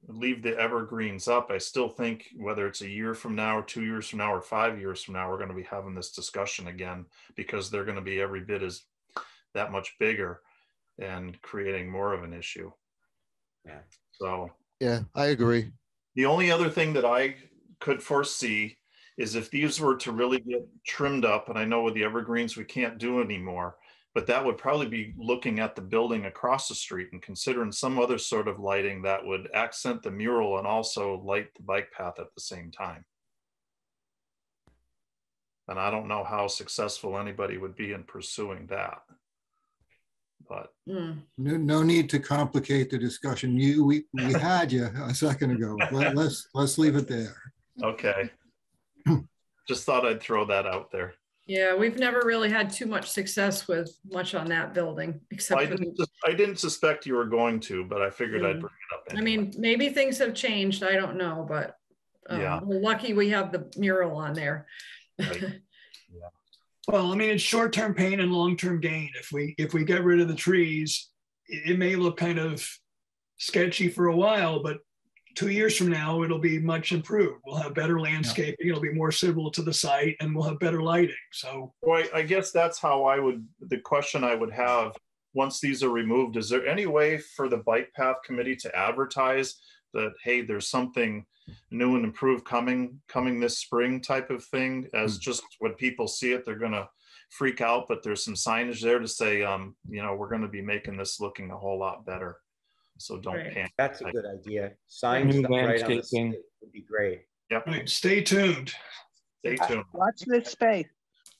leave the evergreens up, I still think whether it's a year from now or 2 years from now or 5 years from now, we're going to be having this discussion again, because they're going to be every bit as that much bigger and creating more of an issue. Yeah. So Yeah, I agree. the only other thing that I could foresee is if these were to really get trimmed up, and I know with the evergreens we can't do anymore, but that would probably be looking at the building across the street and considering some other sort of lighting that would accent the mural and also light the bike path at the same time. And I don't know how successful anybody would be in pursuing that. But no need to complicate the discussion. We had you a second ago. Let's leave it there. Okay. Just thought I'd throw that out there. Yeah, we've never really had too much success with much on that building, except I didn't suspect you were going to, but I figured I'd bring it up anyway. I mean, maybe things have changed. I don't know, but yeah, we're lucky we have the mural on there. Right. Yeah. Well, I mean, it's short-term pain and long-term gain. If we get rid of the trees, it may look kind of sketchy for a while, but 2 years from now, it'll be much improved. We'll have better landscaping. Yeah. It'll be more suitable to the site, and we'll have better lighting. So, well, I guess that's how I would, the question I would have once these are removed, is there any way for the Bike Path Committee to advertise that, hey, there's something new and improved coming this spring type of thing, as just when people see it, they're going to freak out, but there's some signage there to say, you know, we're going to be making this looking a whole lot better. So don't panic. That's a good idea. Signs right on the state would be great. Yep. Right. Stay tuned. Stay tuned. Watch this space.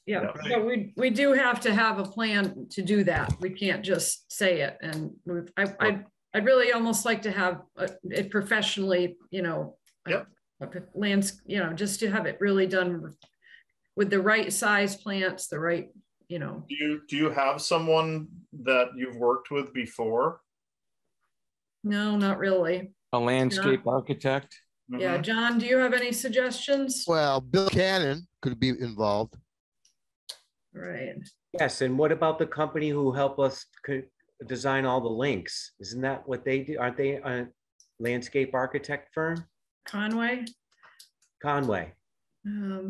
Yeah, Right. but we do have to have a plan to do that. We can't just say it. And I'd really almost like to have it professionally, you know, yep. You know, just to have it really done with the right size plants, the right, you know. Do you have someone that you've worked with before? No, not really. A landscape architect? Yeah, John, do you have any suggestions? Well, Bill Cannon could be involved. Right. Yes, and what about the company who help us design all the links? Isn't that what they do? Aren't they a landscape architect firm? Conway. Yeah.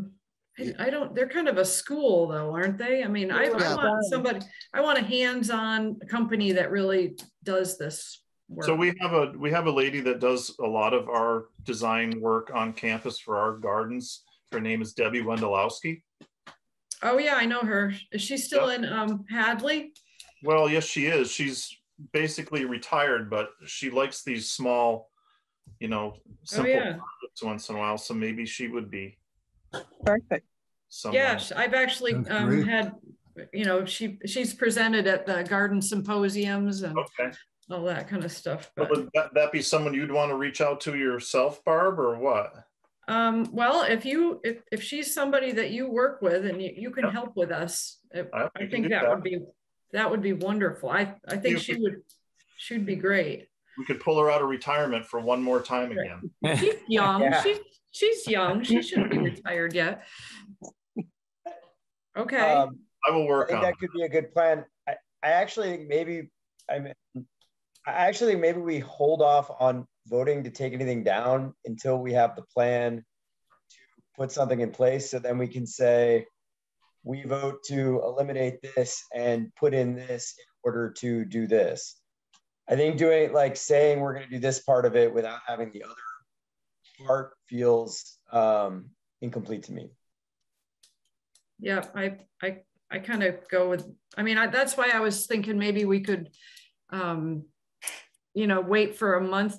I don't, they're kind of a school though, aren't they? I mean, I want somebody, I want a hands-on company that really does this work. So we have a lady that does a lot of our design work on campus for our gardens. Her name is Debbie Wendelowski. Oh yeah, I know her. Is she still in Hadley? Well, yes, she is. She's basically retired, but she likes these small, you know, simple projects once in a while. So maybe she would be perfect. Yes, I've actually had, you know, she's presented at the garden symposiums and all that kind of stuff. But would that be someone you'd want to reach out to yourself, Barb, or what? Well, if she's somebody that you work with and you can help with us, I think that would be wonderful. I think she'd be great. We could pull her out of retirement for one more time again. She's young. Yeah. She's young. She shouldn't be retired yet. Okay. I will work on that. Could be a good plan. I actually think maybe we hold off on voting to take anything down until we have the plan to put something in place. So then we can say, we vote to eliminate this and put in this in order to do this. I think doing saying we're going to do this part of it without having the other part feels incomplete to me. Yeah, I kind of go with, I mean, that's why I was thinking maybe we could, you know, wait for a month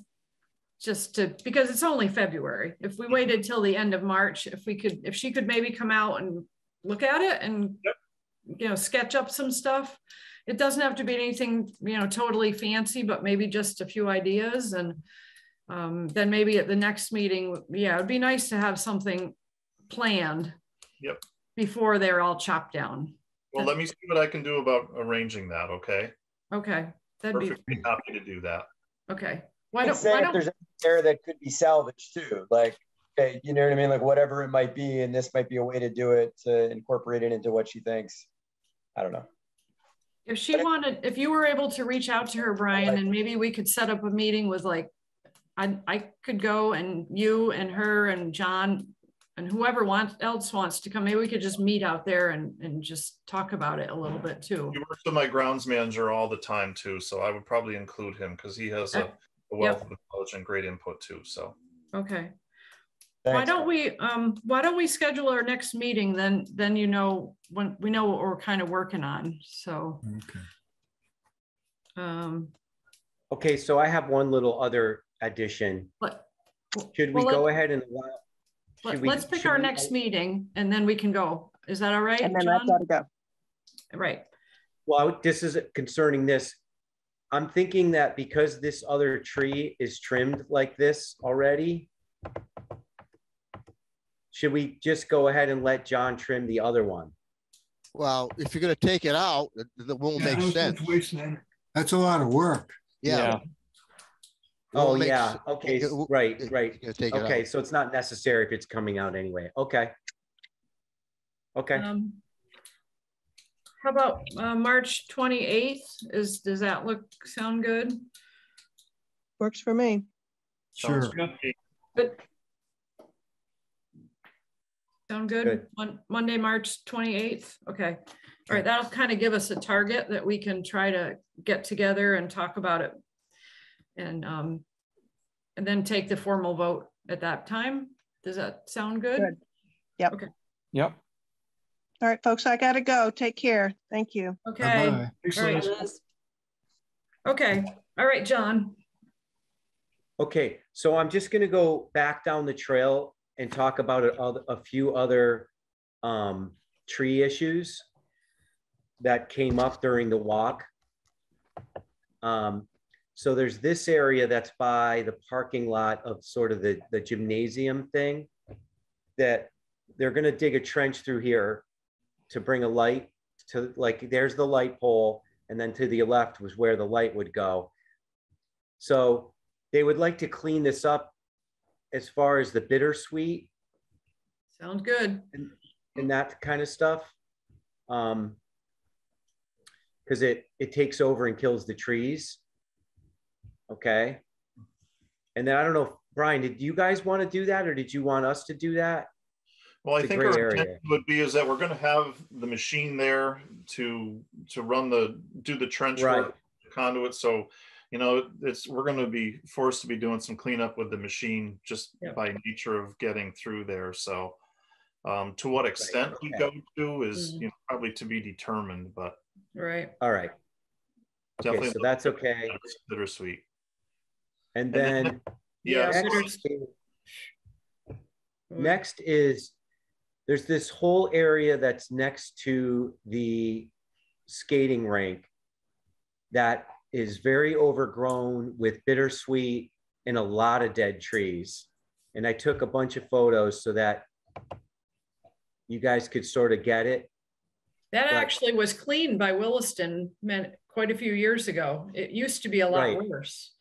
because it's only February. If we waited till the end of March, if she could maybe come out and look at it and, you know, sketch up some stuff. It doesn't have to be anything, you know, totally fancy, but maybe just a few ideas. And then maybe at the next meeting, yeah, it'd be nice to have something planned. Yep. Before they're all chopped down. Well, let me see what I can do about arranging that. Okay. Okay. That'd be Perfectly happy to do that. okay. Why don't if there's there that could be salvaged too, like, okay, you know what I mean, like whatever it might be, and this might be a way to do it, to incorporate it into what she thinks. I don't know. If she wanted, if you were able to reach out to her, Brian, and maybe we could set up a meeting with like, I could go, and you and her and John and whoever else wants to come. Maybe we could just meet out there and just talk about it a little bit too. He works with my grounds manager all the time too, so I would probably include him because he has a wealth of knowledge and great input too. So okay. Thanks. Why don't we schedule our next meeting, then you know, when we know what we're kind of working on. So okay, so I have one little other addition. Should we go ahead and let's pick our next meeting and then we can go. Is that all right? And then John? I've got to go. Right. Well, this is concerning this. I'm thinking that because this other tree is trimmed like this already, should we just go ahead and let John trim the other one? Well, if you're going to take it out, that won't make sense. That's a lot of work. Yeah. Oh, yeah. Okay. Right. Okay. So it's not necessary if it's coming out anyway. Okay. Okay. How about March 28th? Does that sound good? Works for me. Sure. Good. Sound good? Monday, March 28th. Okay. All right. That'll kind of give us a target that we can try to get together and talk about it. And then take the formal vote at that time. Does that sound good? Good. Yep. Okay. Yep. All right, folks, I got to go. Take care. Thank you. Okay. Bye-bye. All right. Okay. All right, John. Okay. So I'm just going to go back down the trail and talk about a few other tree issues that came up during the walk. So there's this area that's by the parking lot of sort of the gymnasium thing, that they're going to dig a trench through here to bring a light to, like, there's the light pole, and then to the left was where the light would go. So they would like to clean this up as far as the bittersweet. Sounds good. And that kind of stuff. Because it takes over and kills the trees. Okay. And then I don't know, Brian, did you guys want to do that, or did you want us to do that? Well, I think our intent would be is that we're going to have the machine there to do the trench work, conduit. So, you know, we're going to be forced to be doing some cleanup with the machine just by nature of getting through there. So, to what extent we go to is you know, probably to be determined, but right. All right. Okay, definitely, so that's okay. Bittersweet. And then next is, there's this whole area that's next to the skating rink that is very overgrown with bittersweet and a lot of dead trees. And I took a bunch of photos so that you guys could sort of get it. That actually was cleaned by Williston quite a few years ago. It used to be a lot worse.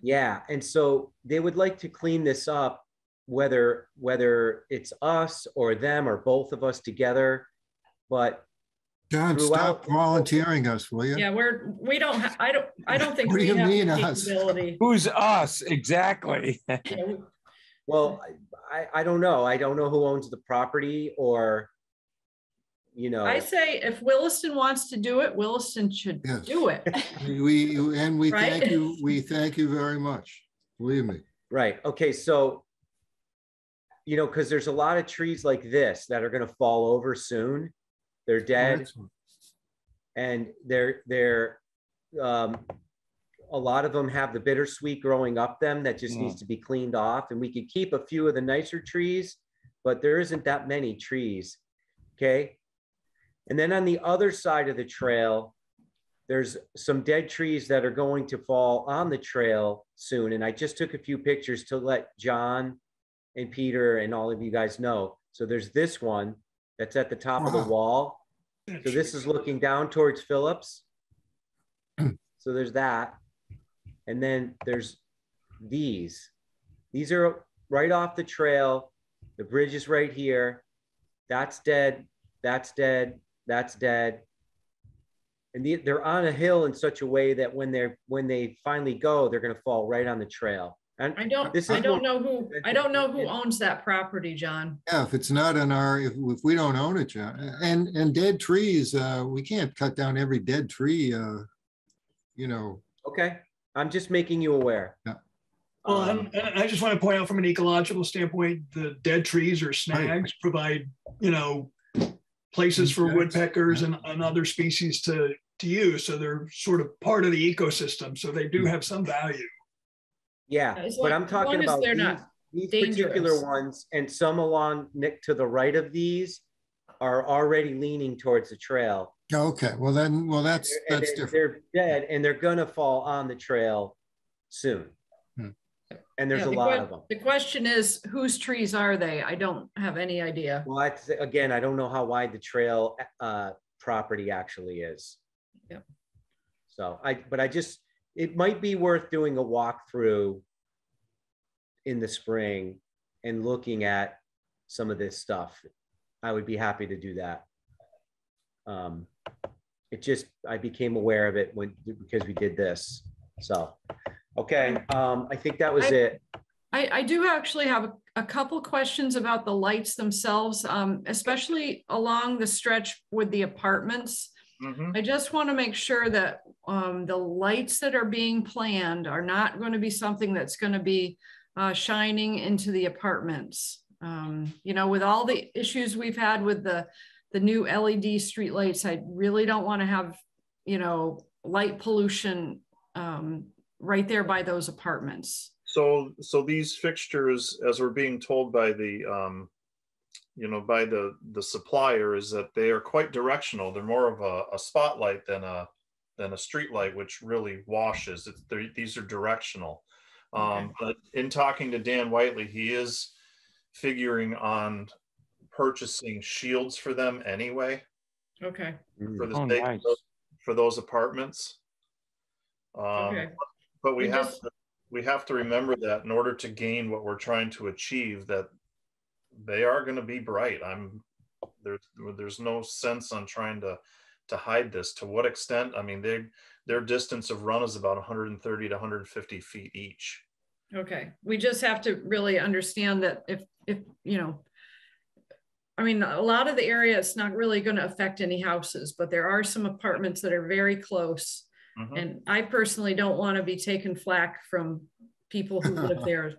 Yeah, and so they would like to clean this up, whether it's us or them or both of us together. But John, stop volunteering us, will you? Yeah, I don't think what do you mean us? Who's us exactly? Well, I don't know. I don't know who owns the property, or you know. I say if Williston wants to do it, Williston should do it. we right? thank you. We thank you very much. Believe me. Right. Okay. So, you know, because there's a lot of trees like this that are going to fall over soon. They're dead, and they're a lot of them have the bittersweet growing up them that just needs to be cleaned off. And we could keep a few of the nicer trees, but there isn't that many trees. Okay. And then on the other side of the trail, there's some dead trees that are going to fall on the trail soon. And I just took a few pictures to let John and Peter and all of you guys know. So there's this one that's at the top of the wall. So this is looking down towards Phillips. So there's that. And then there's these. These are right off the trail. The bridge is right here. That's dead. That's dead. That's dead. And they're on a hill in such a way that when they finally go, they're going to fall right on the trail. And I don't know who owns that property, John. Yeah, if it's not in our, if we don't own it, John, and dead trees, we can't cut down every dead tree, you know. Okay, I'm just making you aware. Yeah. Well, and I just want to point out from an ecological standpoint, the dead trees or snags provide, you know, places for woodpeckers and other species to use. So they're sort of part of the ecosystem. So they do have some value. Yeah, but I'm talking about these particular ones, and some along Nick to the right of these are already leaning towards the trail. Okay, well that's different. They're dead and they're gonna fall on the trail soon. And there's a lot of them. The question is, whose trees are they? I don't have any idea. Well, again, I don't know how wide the trail property actually is. Yeah. So it might be worth doing a walkthrough in the spring and looking at some of this stuff. I would be happy to do that. I became aware of it because we did this. So, okay, I think that was it. I do actually have a couple questions about the lights themselves, especially along the stretch with the apartments. I just want to make sure that the lights that are being planned are not going to be something that's going to be shining into the apartments. You know, with all the issues we've had with the new LED street lights, I really don't want to have, you know, light pollution right there by those apartments. So these fixtures, as we're being told by the you know, by the supplier, is that they are quite directional. They're more of a spotlight than a street light, which really washes. These are directional. But in talking to Dan Whiteley, he is figuring on purchasing shields for them anyway. Okay. For the sake for those apartments. Okay. But we have to remember that in order to gain what we're trying to achieve, that they are going to be bright. There's no sense on trying to hide this. To what extent? I mean, their distance of run is about 130 to 150 feet each. Okay, we just have to really understand that if you know, I mean, a lot of the area, it's not really going to affect any houses, but there are some apartments that are very close. And I personally don't want to be taking flack from people who live there.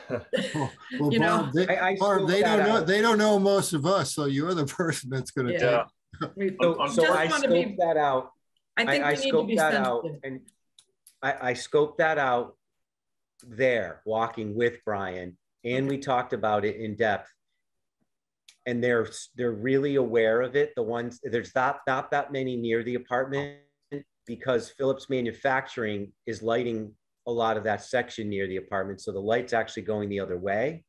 Well, you know, Barb, they don't know most of us, so you're the person that's going to take. So I scoped that out. I think we need to be sensitive. And I scoped that out there, walking with Brian, and we talked about it in depth. And they're really aware of it. The ones, there's not that many near the apartment, because Phillips Manufacturing is lighting a lot of that section near the apartment. So the light's actually going the other way.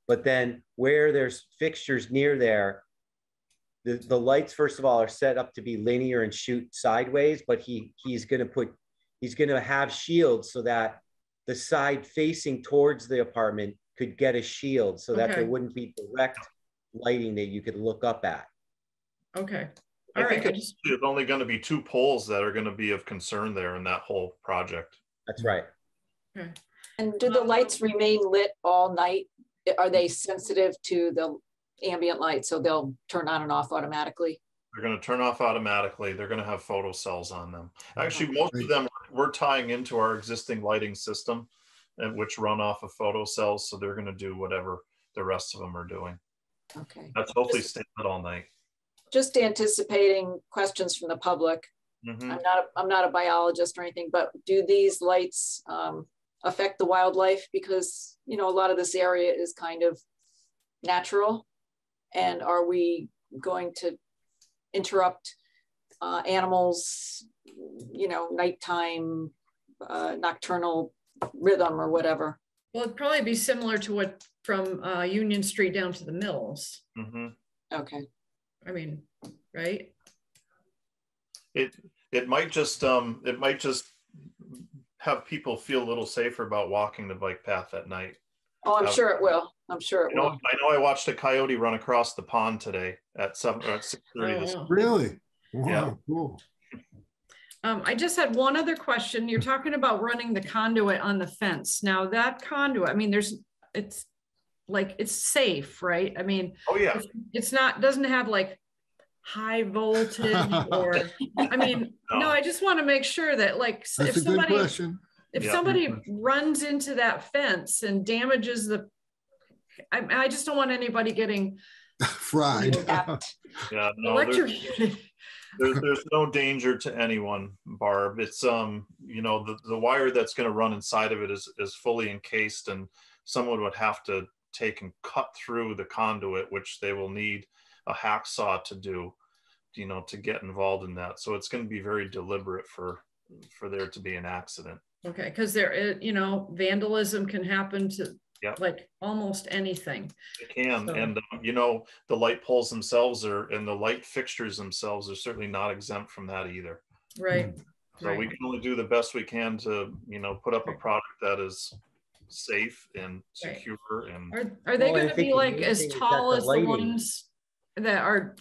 But then where there's fixtures near there, the lights, first of all, are set up to be linear and shoot sideways, but he's going to have shields so that the side facing towards the apartment could get a shield so that there wouldn't be direct lighting that you could look up at. Okay. I think it's only going to be 2 poles that are going to be of concern there in that whole project. That's right. Okay. And do the lights remain lit all night? Are they sensitive to the ambient light, so they'll turn on and off automatically? They're going to turn off automatically. They're going to have photo cells on them. Actually, most of them we're tying into our existing lighting system, and which run off of photo cells. So they're going to do whatever the rest of them are doing. Okay. That's hopefully stay lit all night. Just anticipating questions from the public. I'm not a biologist or anything, but do these lights affect the wildlife? Because, you know, a lot of this area is kind of natural. And are we going to interrupt animals, you know, nighttime, nocturnal rhythm or whatever. Well, it'd probably be similar to what from Union Street down to the mills. Mm-hmm. Okay. I mean, right? It might just have people feel a little safer about walking the bike path at night. Oh, I'm sure it will. I'm sure it will. I know I watched a coyote run across the pond today at 6:30 this morning. Really? Wow, Yeah. cool. I just had one other question. You're talking about running the conduit on the fence. Now that conduit, I mean, it's like, it's safe, right? I mean, Oh yeah. It's not, doesn't have like high voltage or, I mean, no, I just want to make sure that like, That's a good question. if somebody runs into that fence and damages I just don't want anybody getting fried. Yeah, no, electrocuted. there's no danger to anyone, Barb. It's you know, the wire that's going to run inside of it is fully encased, and someone would have to take and cut through the conduit, which they will need a hacksaw to do, you know, to get involved in that. So it's going to be very deliberate for there to be an accident. Okay, because there, you know, vandalism can happen to like almost anything. It can, so. And you know, the light poles themselves and the light fixtures themselves are certainly not exempt from that either. Right. So we can only do the best we can to, you know, put up a product that is safe and secure. And are they going to be like as tall as the ones that are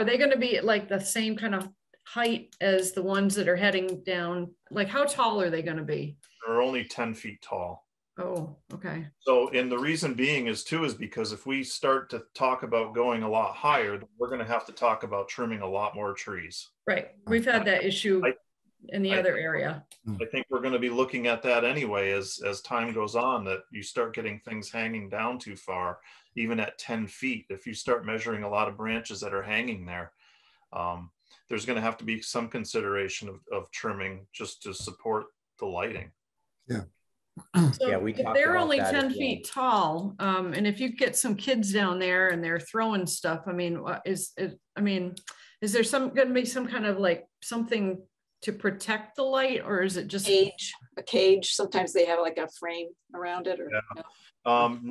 they going to be like the same kind of height as the ones that are heading down? Like how tall are they going to be? They're only 10 feet tall. Oh, okay. So, and the reason being is because if we start to talk about going a lot higher, we're going to have to talk about trimming a lot more trees. Right. We've had that issue in the other area. I think we're going to be looking at that anyway as time goes on, that you start getting things hanging down too far, even at 10 feet. If you start measuring a lot of branches that are hanging there, there's going to have to be some consideration of trimming just to support the lighting. Yeah. So if they're only 10 feet tall, and if you get some kids down there and they're throwing stuff, I mean, is there going to be some kind of like something to protect the light, or is it just a cage? Sometimes they have like a frame around it. Or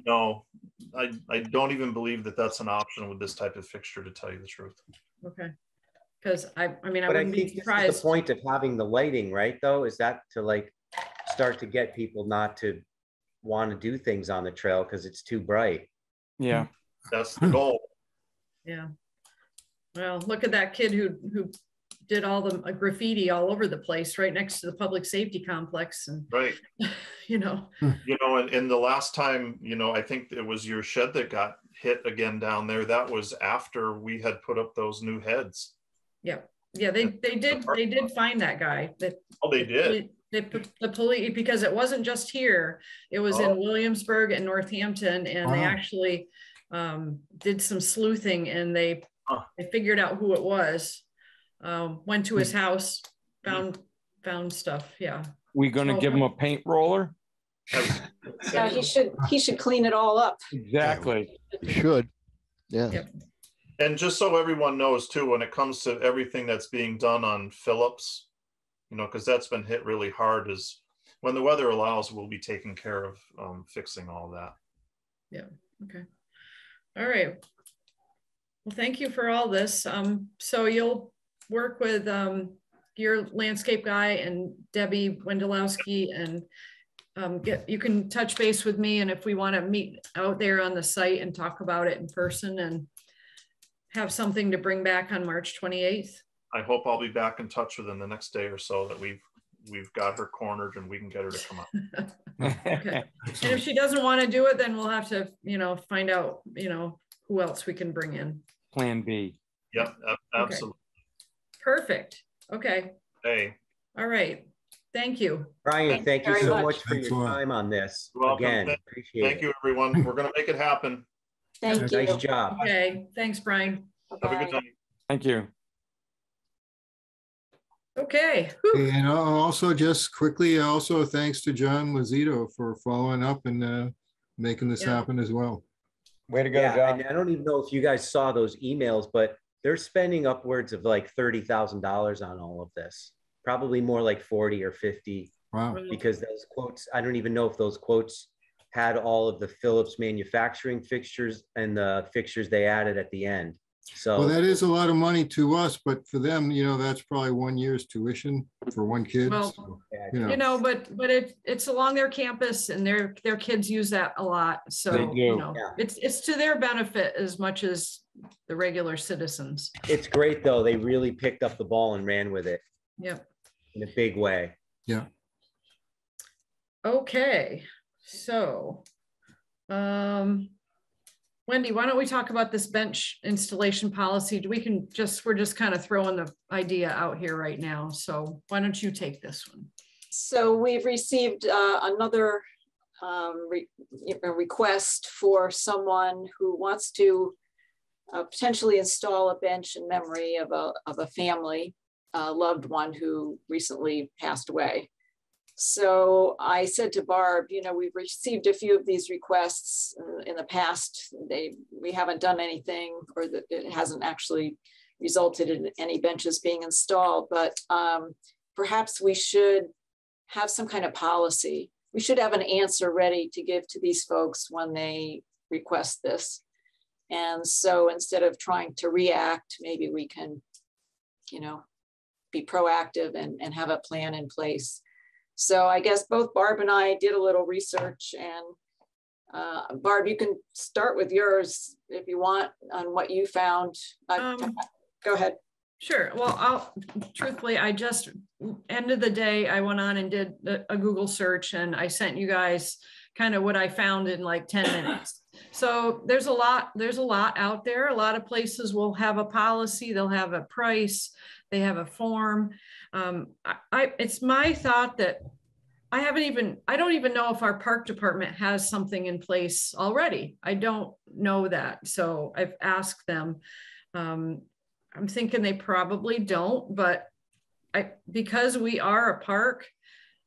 no, I don't even believe that that's an option with this type of fixture, to tell you the truth. Okay, because I mean, I but wouldn't be surprised. This is the point of having the lighting, right? Though, is that to like start to get people not to want to do things on the trail because it's too bright. Yeah, that's the goal. Yeah. Well, look at that kid who did all the graffiti all over the place, right next to the public safety complex, and right. You know. You know, and the last time, you know, I think it was your shed that got hit again down there. That was after we had put up those new heads. Yeah. Yeah. They did find that guy. They did. The police, because it wasn't just here, it was in Williamsburg and Northampton, and they actually did some sleuthing, and they figured out who it was. Went to his house, found stuff. Yeah. We gonna give him a paint roller? Yeah, he should clean it all up. Exactly. You should. Yeah. Yep. And just so everyone knows too, when it comes to everything that's being done on Phillips, you know, because that's been hit really hard, is when the weather allows, we'll be taking care of fixing all that. Yeah. Okay. All right. Well, thank you for all this. So you'll work with your landscape guy and Debbie Wendelowski, and you can touch base with me, and if we want to meet out there on the site and talk about it in person and have something to bring back on March 28th. I hope I'll be back in touch within the next day or so, that we've got her cornered and we can get her to come up. Okay. And if she doesn't want to do it, then we'll have to, you know, find out, you know, who else we can bring in. Plan B. Yep, absolutely. Okay. Perfect. Okay. Hey. All right. Thank you. Brian, thank you so much for your time on this. Again, appreciate it. Thank you, everyone. We're going to make it happen. Thank you. Nice job. Okay. Thanks, Brian. Have a good night. Thank you. Okay. And also, just quickly, also thanks to John Lazito for following up and making this happen as well. Way to go, John. And I don't even know if you guys saw those emails, but they're spending upwards of like $30,000 on all of this, probably more like 40 or 50. Wow. Because those quotes, I don't even know if those quotes had all of the Phillips manufacturing fixtures and the fixtures they added at the end. So well, that is a lot of money to us, but for them, you know, that's probably 1 year's tuition for one kid. Well, so, you know, but it's along their campus, and their kids use that a lot. So They do. you know, it's to their benefit as much as the regular citizens. it's great though. They really picked up the ball and ran with it. Yep. In a big way. Yeah. Okay, so Wendy, why don't we talk about this bench installation policy? We're just kind of throwing the idea out here right now. So why don't you take this one? So we've received another request for someone who wants to potentially install a bench in memory of a family loved one who recently passed away. So I said to Barb, you know, we've received a few of these requests in the past. We haven't done anything, or it hasn't actually resulted in any benches being installed, but perhaps we should have some kind of policy. We should have an answer ready to give to these folks when they request this. And so instead of trying to react, maybe we can, you know, be proactive and have a plan in place. So I guess both Barb and I did a little research, and Barb, you can start with yours if you want on what you found. Go ahead. Sure. Well, truthfully, I just, end of the day, I went on and did a Google search, and I sent you guys kind of what I found in like 10 minutes. So there's a lot out there. A lot of places will have a policy, they'll have a price, they have a form. It's my thought that I don't even know if our park department has something in place already. I don't know that. So I've asked them. I'm thinking they probably don't, but because we are a park,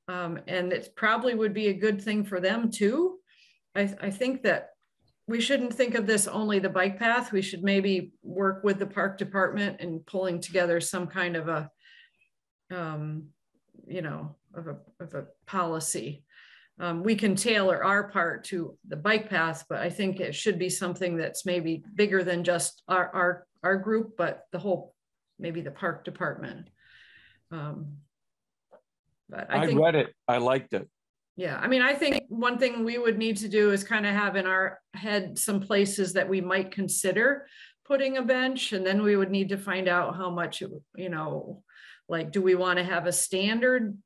and it probably would be a good thing for them too. I think that we shouldn't think of this only the bike path. We should maybe work with the park department and pulling together some kind of a, you know, of a policy. We can tailor our part to the bike path, but I think it should be something that's maybe bigger than just our group, but the whole, maybe the park department. But I read it. I liked it. Yeah, I mean, I think one thing we would need to do is kind of have in our head some places that we might consider putting a bench, and then we would need to find out how much, you know, like, do we want to have a standard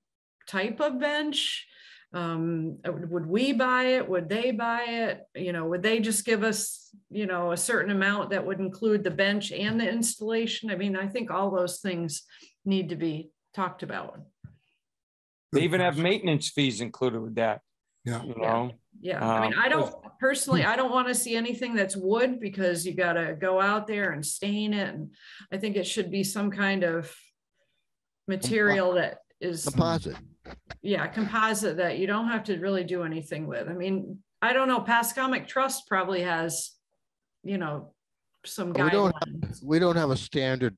type of bench? Would we buy it? Would they buy it? You know, would they just give us, you know, a certain amount that would include the bench and the installation? I mean, I think all those things need to be talked about. They even have maintenance fees included with that. Yeah. You know? Yeah. I mean, I don't personally, I don't want to see anything that's wood, because you got to go out there and stain it. And I think it should be some kind of material that is composite. Yeah, composite that you don't have to really do anything with. I mean, I don't know, Pascomic Trust probably has, you know, some guidelines. We don't have a standard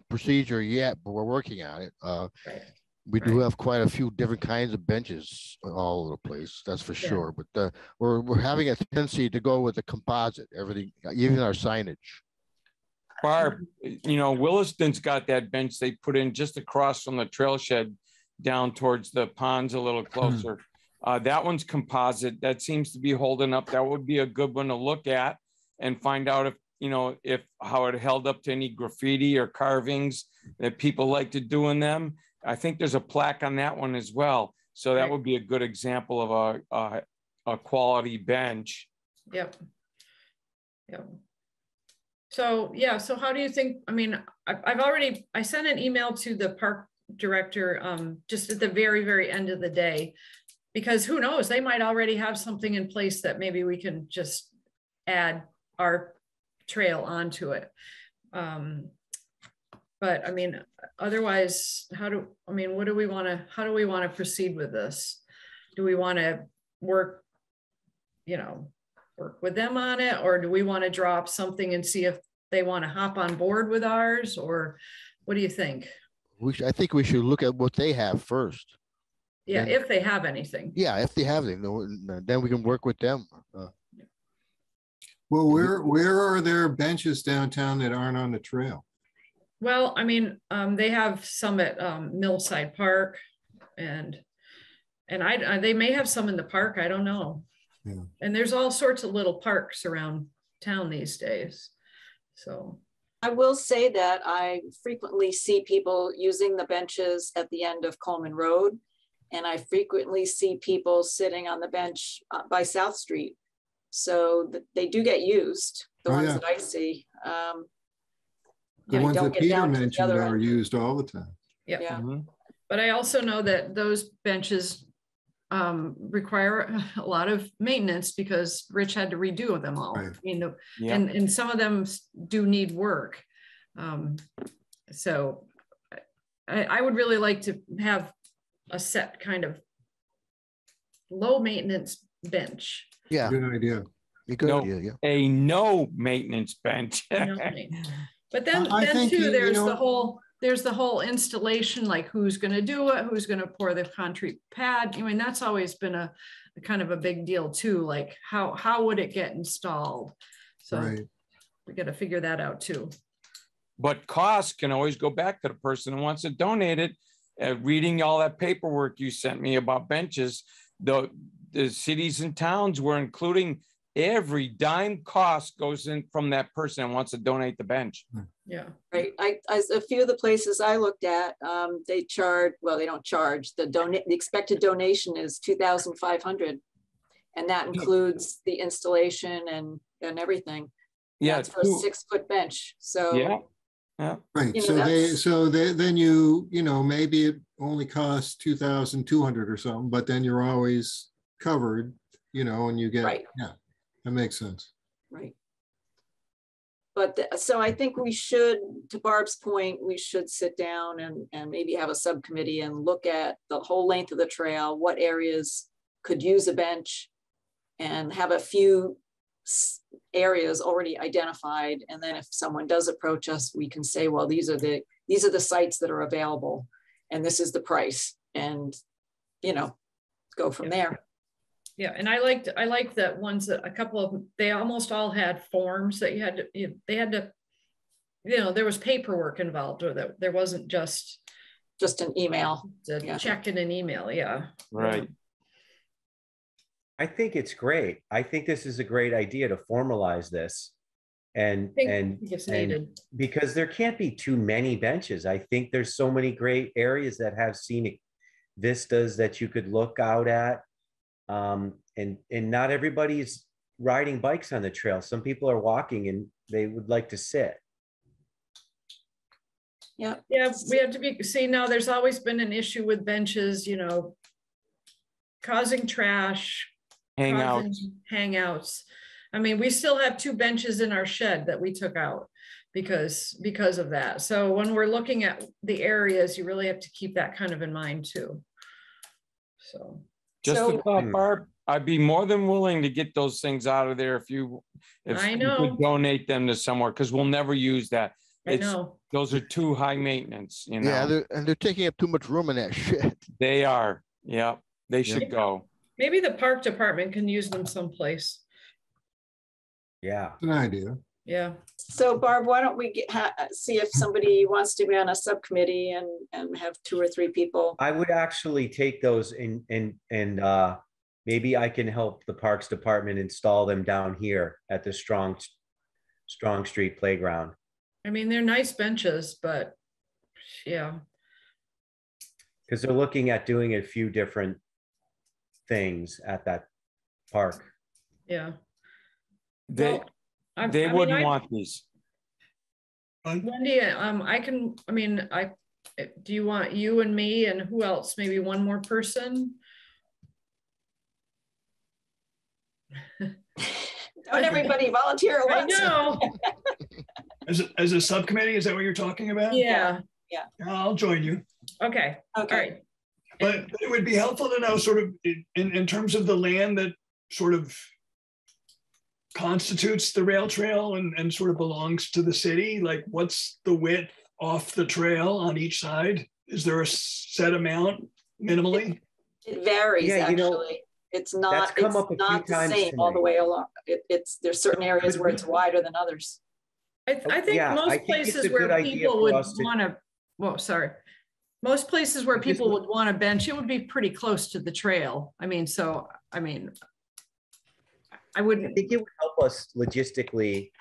procedure yet, but we're working on it. Right. We do have quite a few different kinds of benches all over the place, that's for sure. But we're having a tendency to go with the composite, everything, even our signage. Barb, you know, Williston's got that bench they put in just across from the trail shed down towards the ponds a little closer. That one's composite. That seems to be holding up. That would be a good one to look at and find out if, you know, how it held up to any graffiti or carvings that people like to do in them. I think there's a plaque on that one as well. So that would be a good example of a quality bench. Yep. Yep. So, yeah. So how do you think, I mean, I sent an email to the park director just at the very, very end of the day, because who knows, they might already have something in place that maybe we can just add our trail onto it. But I mean, otherwise, how do we want to proceed with this? Do we want to work with them on it, or do we want to draw up something and see if they want to hop on board with ours, or what do you think? I think we should look at what they have first. Yeah, Then- if they have anything. Yeah, if they have it, then we can work with them. Well, where are there benches downtown that aren't on the trail? Well, I mean, they have some at Millside Park, and they may have some in the park. I don't know. Yeah. And there's all sorts of little parks around town these days. So I will say that I frequently see people using the benches at the end of Coleman Road. And I frequently see people sitting on the bench by South Street. So they do get used, the Oh, ones yeah. that I see. The ones don't that get Peter down to the mentioned other are end. used all the time. yeah. Yeah. But I also know that those benches require a lot of maintenance because Rich had to redo them all. Right. I mean, Yeah. and some of them do need work. So I would really like to have a set kind of low maintenance bench. Yeah, Good idea. a good No. idea, yeah. A no maintenance bench. No maintenance. But then, I think too, you there's know- the whole installation, like who's going to do it, who's going to pour the concrete pad. I mean, that's always been a kind of a big deal too. Like how would it get installed? So Right. we got to figure that out too. But costs can always go back to the person who wants to donate it. Reading all that paperwork you sent me about benches, the cities and towns were including every dime cost goes in from that person who wants to donate the bench. Yeah. Right. A few of the places I looked at, they charge, well, they don't charge. The expected donation is $2,500. And that includes the installation and everything. Yeah. That's for a 6-foot bench. So Yeah. Yeah. Right. You know, So then you know, maybe it only costs 2,200 or something, but then you're always covered, you know, and you get, Right. yeah, that makes sense. right. But so I think we should, to Barb's point, we should sit down and maybe have a subcommittee and look at the whole length of the trail, what areas could use a bench, and have a few areas already identified. And then if someone does approach us, we can say, well, these are the sites that are available and this is the price, and, you know, go from there. Yeah, and I liked that ones that a couple of them, they almost all had forms that they had to, you know, there was paperwork involved with it. There wasn't just an email. a check in an email. Yeah. Right. I think it's great. I think this is a great idea to formalize this. And I think it's needed. Because there can't be too many benches. I think there's so many great areas that have scenic vistas that you could look out at. And not everybody's riding bikes on the trail. Some people are walking and they would like to sit. Yeah. Yeah, we have to see now there's always been an issue with benches, you know, causing trash, hangouts. I mean, we still have 2 benches in our shed that we took out because of that. So when we're looking at the areas, you really have to keep that kind of in mind too. So Just a thought, Barb, I'd be more than willing to get those things out of there if you could donate them to somewhere, because we'll never use that. I know. Those are too high maintenance, you know. Yeah, they're taking up too much room in that shit. They are. Yeah, they should go. Maybe the park department can use them someplace. Yeah. An idea. Yeah. So Barb, why don't we see if somebody wants to be on a subcommittee and have 2 or 3 people? I would actually take those and maybe I can help the Parks Department install them down here at the Strong Street Playground. I mean, they're nice benches, but yeah. Because they're looking at doing a few different things at that park. Yeah. They wouldn't want these. Wendy, do you want you and me and who else? Maybe one more person? Don't everybody volunteer at once. I know. As a subcommittee, is that what you're talking about? Yeah. Yeah. I'll join you. Okay. All right. But it would be helpful to know sort of in terms of the land that sort of constitutes the rail trail and sort of belongs to the city? Like, what's the width off the trail on each side? Is there a set amount minimally? It varies, Yeah, you know, actually. It's not, that's come it's up a not few the times same all the tonight. way along. There's certain areas where it's wider than others. I think Yeah, I most think it's places a good where idea people for would us to- want to, well, sorry. Most places where I just people would- would want to bench, it would be pretty close to the trail. I mean, so, I mean, I I wouldn't, think it would help us logistically.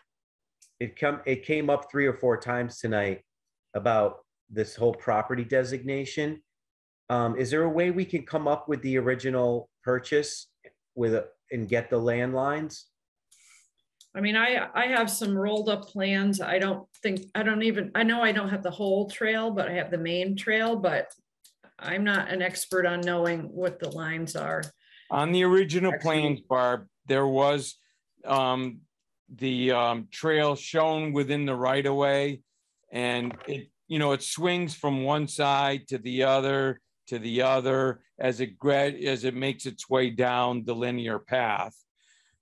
It came up 3 or 4 times tonight about this whole property designation. Is there a way we can come up with the original purchase and get the landlines? I mean, I have some rolled up plans. I know I don't have the whole trail, but I have the main trail, but I'm not an expert on knowing what the lines are. On the original plans, Barb, there was the trail shown within the right of way, and it swings from one side to the other as it makes its way down the linear path.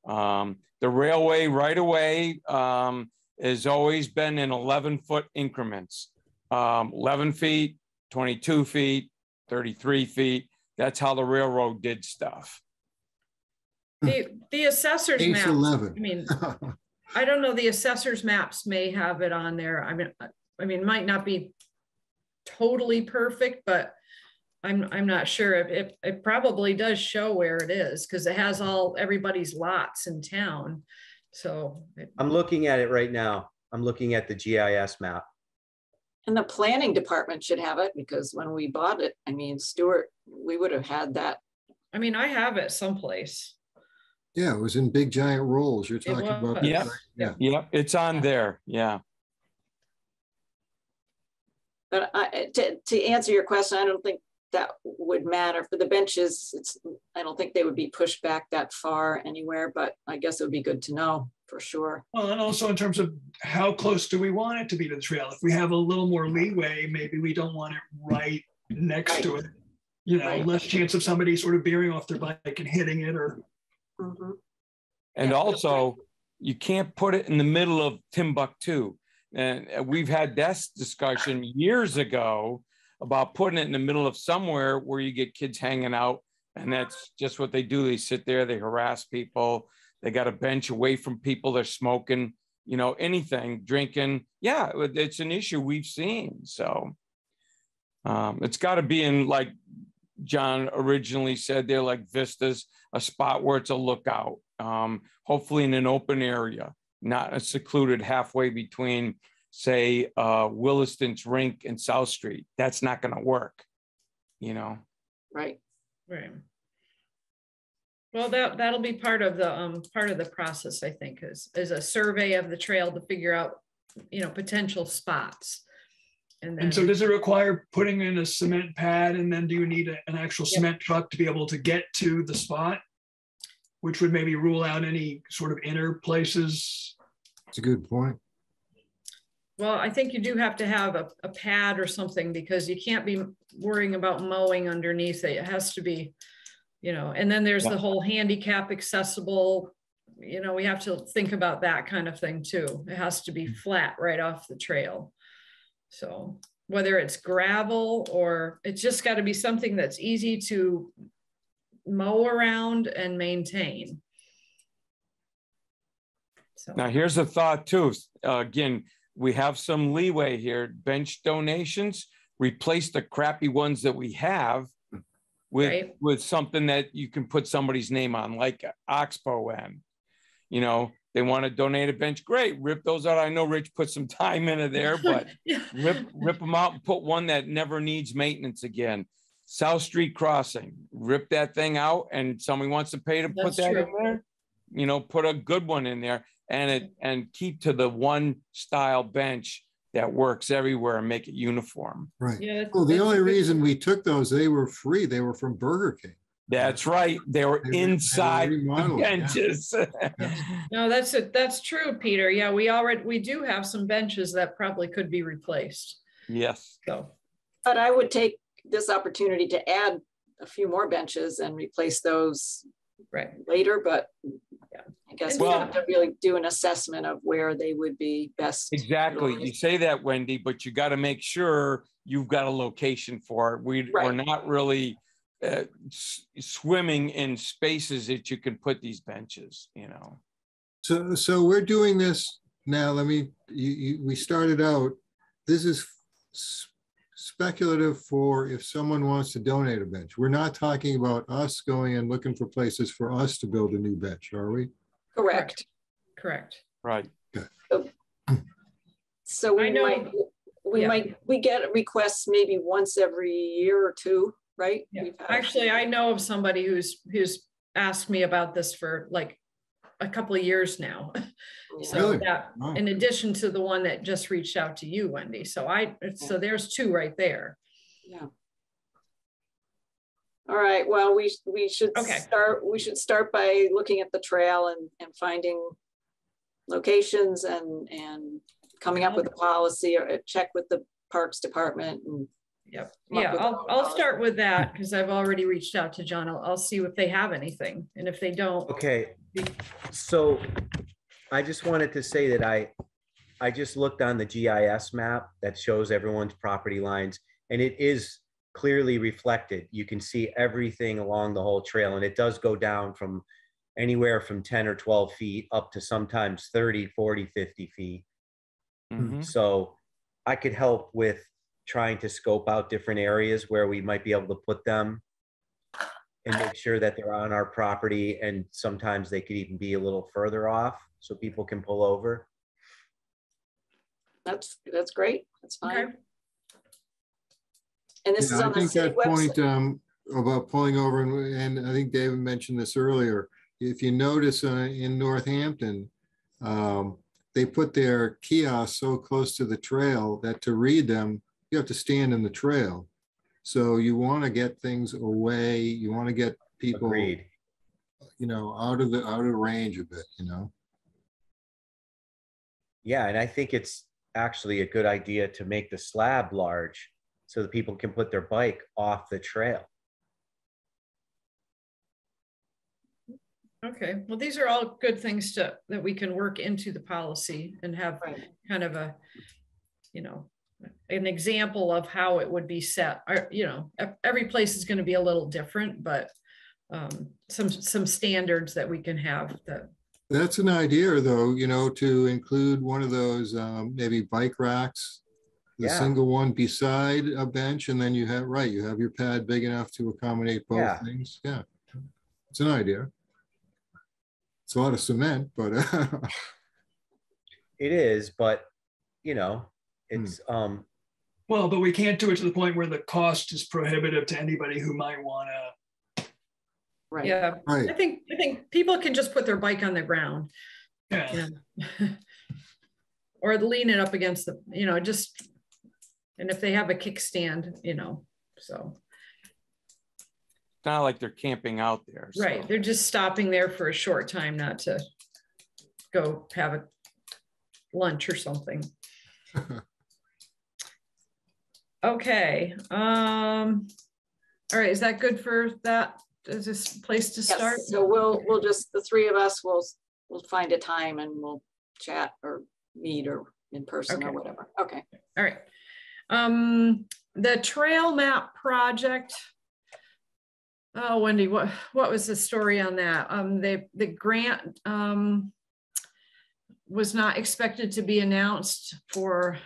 The railway right of way has always been in 11-foot increments, 11 feet, 22 feet, 33 feet. That's how the railroad did stuff. The assessor's Case maps, 11. I mean, I don't know, the assessor's maps may have it on there. I mean, it might not be totally perfect, but I'm not sure. It probably does show where it is because it has everybody's lots in town. So I'm looking at it right now. I'm looking at the GIS map. And the planning department should have it because when we bought it, I mean, Stuart, we would have had that. I mean, I have it someplace. Yeah, it was in big giant rolls. You're talking about. Yeah, yeah, it's on there. Yeah. But to answer your question, I don't think that would matter for the benches. I don't think they would be pushed back that far anywhere, but I guess it would be good to know for sure. Well, and also in terms of how close do we want it to be to the trail? If we have a little more leeway, maybe we don't want it right next to it. Less chance of somebody sort of veering off their bike and hitting it or. Mm-hmm. And also, you can't put it in the middle of Timbuktu. And we've had this discussion years ago about putting it in the middle of somewhere where you get kids hanging out. And that's just what they do. They sit there, they harass people. They got a bench away from people. They're smoking, anything, drinking. Yeah, it's an issue we've seen. So it's got to be in, like John originally said, there, like vistas, a spot where it's a lookout. Hopefully in an open area, not a secluded halfway between, say, Williston's Rink and South Street. That's not going to work, Right. Right. Well, that'll be part of the process, I think, is a survey of the trail to figure out, potential spots. And so does it require putting in a cement pad, and then do you need an actual cement truck to be able to get to the spot, which would maybe rule out any sort of inner places? That's a good point. Well, I think you do have to have a pad or something because you can't be worrying about mowing underneath it. It has to be, and then there's the whole handicap accessible, we have to think about that kind of thing too. It has to be flat right off the trail. So whether it's gravel or it's just got to be something that's easy to mow around and maintain. So now here's a thought too. Again, we have some leeway here. Bench donations, replace the crappy ones that we have with something that you can put somebody's name on, like Oxbow and, they want to donate a bench. Great, rip those out. I know Rich put some time into there, but rip them out and put one that never needs maintenance again. South Street Crossing, rip that thing out, and somebody wants to pay to put that in there. Put a good one in there, and keep to the one style bench that works everywhere and make it uniform. Right. Yeah, well, the only reason we took those, they were free. They were from Burger King. That's right. They were inside the benches. Yeah. No, that's true, Peter. Yeah, we do have some benches that probably could be replaced. Yes. So, but I would take this opportunity to add a few more benches and replace those Right. later, but Yeah. I guess And we well- have to really do an assessment of where they would be best. Exactly. You utilized. say that, Wendy, but you got to make sure you've got a location for it. We're Right. not really swimming in spaces that you can put these benches, you know. So we're doing this now. Let me, we started out, this is speculative for if someone wants to donate a bench. We're not talking about us going and looking for places for us to build a new bench, are we? Correct. Correct. Right. So I know- we get requests maybe once every year or two, right? Yeah. We've had- Actually, I know of somebody who's asked me about this for like a couple of years now. So Really? that, Wow. in addition to the one that just reached out to you, Wendy. So so there's two right there. Yeah. All right, well, we should Okay. start by looking at the trail and finding locations and coming up with a policy or check with the Parks Department. And Yep. come up Yeah, with our own I'll policy. start with that because I've already reached out to John. I'll see if they have anything. And if they don't, Okay, so I just wanted to say that I just looked on the GIS map that shows everyone's property lines, and it is clearly reflected. You can see everything along the whole trail, and it does go down from anywhere from 10 or 12 feet up to sometimes 30, 40, 50 feet. Mhm. So I could help with trying to scope out different areas where we might be able to put them and make sure that they're on our property. And sometimes they could even be a little further off so people can pull over. That's great. That's fine. okay. And this is Yeah, on I the think city that point website. about pulling over, and I think David mentioned this earlier. If you notice in Northampton, they put their kiosks so close to the trail that to read them, you have to stand in the trail. So you want to get things away. You want to get people, Agreed. you know, out of the range a bit, you know. Yeah, and I think it's actually a good idea to make the slab large so that people can put their bike off the trail. Okay, well, these are all good things that we can work into the policy and have Right. kind of a, you know, an example of how it would be set. You know, every place is going to be a little different, but some standards that we can have that. That's an idea, though, you know, to include one of those maybe bike racks, the Yeah. single one beside a bench, and then you have, right, you have your pad big enough to accommodate both Yeah. things. Yeah, it's an idea. It's a lot of cement, but It is, but you know, it's Well, but we can't do it to the point where the cost is prohibitive to anybody who might want to. Right. Yeah, right. I think people can just put their bike on the ground, Yeah. you know, or lean it up against the, you know, just, and if they have a kickstand, you know, so. It's not like they're camping out there. so. Right, they're just stopping there for a short time, not to go have a lunch or something. Okay, all right, is that good for that? Is this a place to start? Yes. So we'll just, the three of us will find a time and we'll chat or meet or in person or Okay. whatever. Okay. All right. The trail map project. Oh, Wendy, what was the story on that? The grant was not expected to be announced for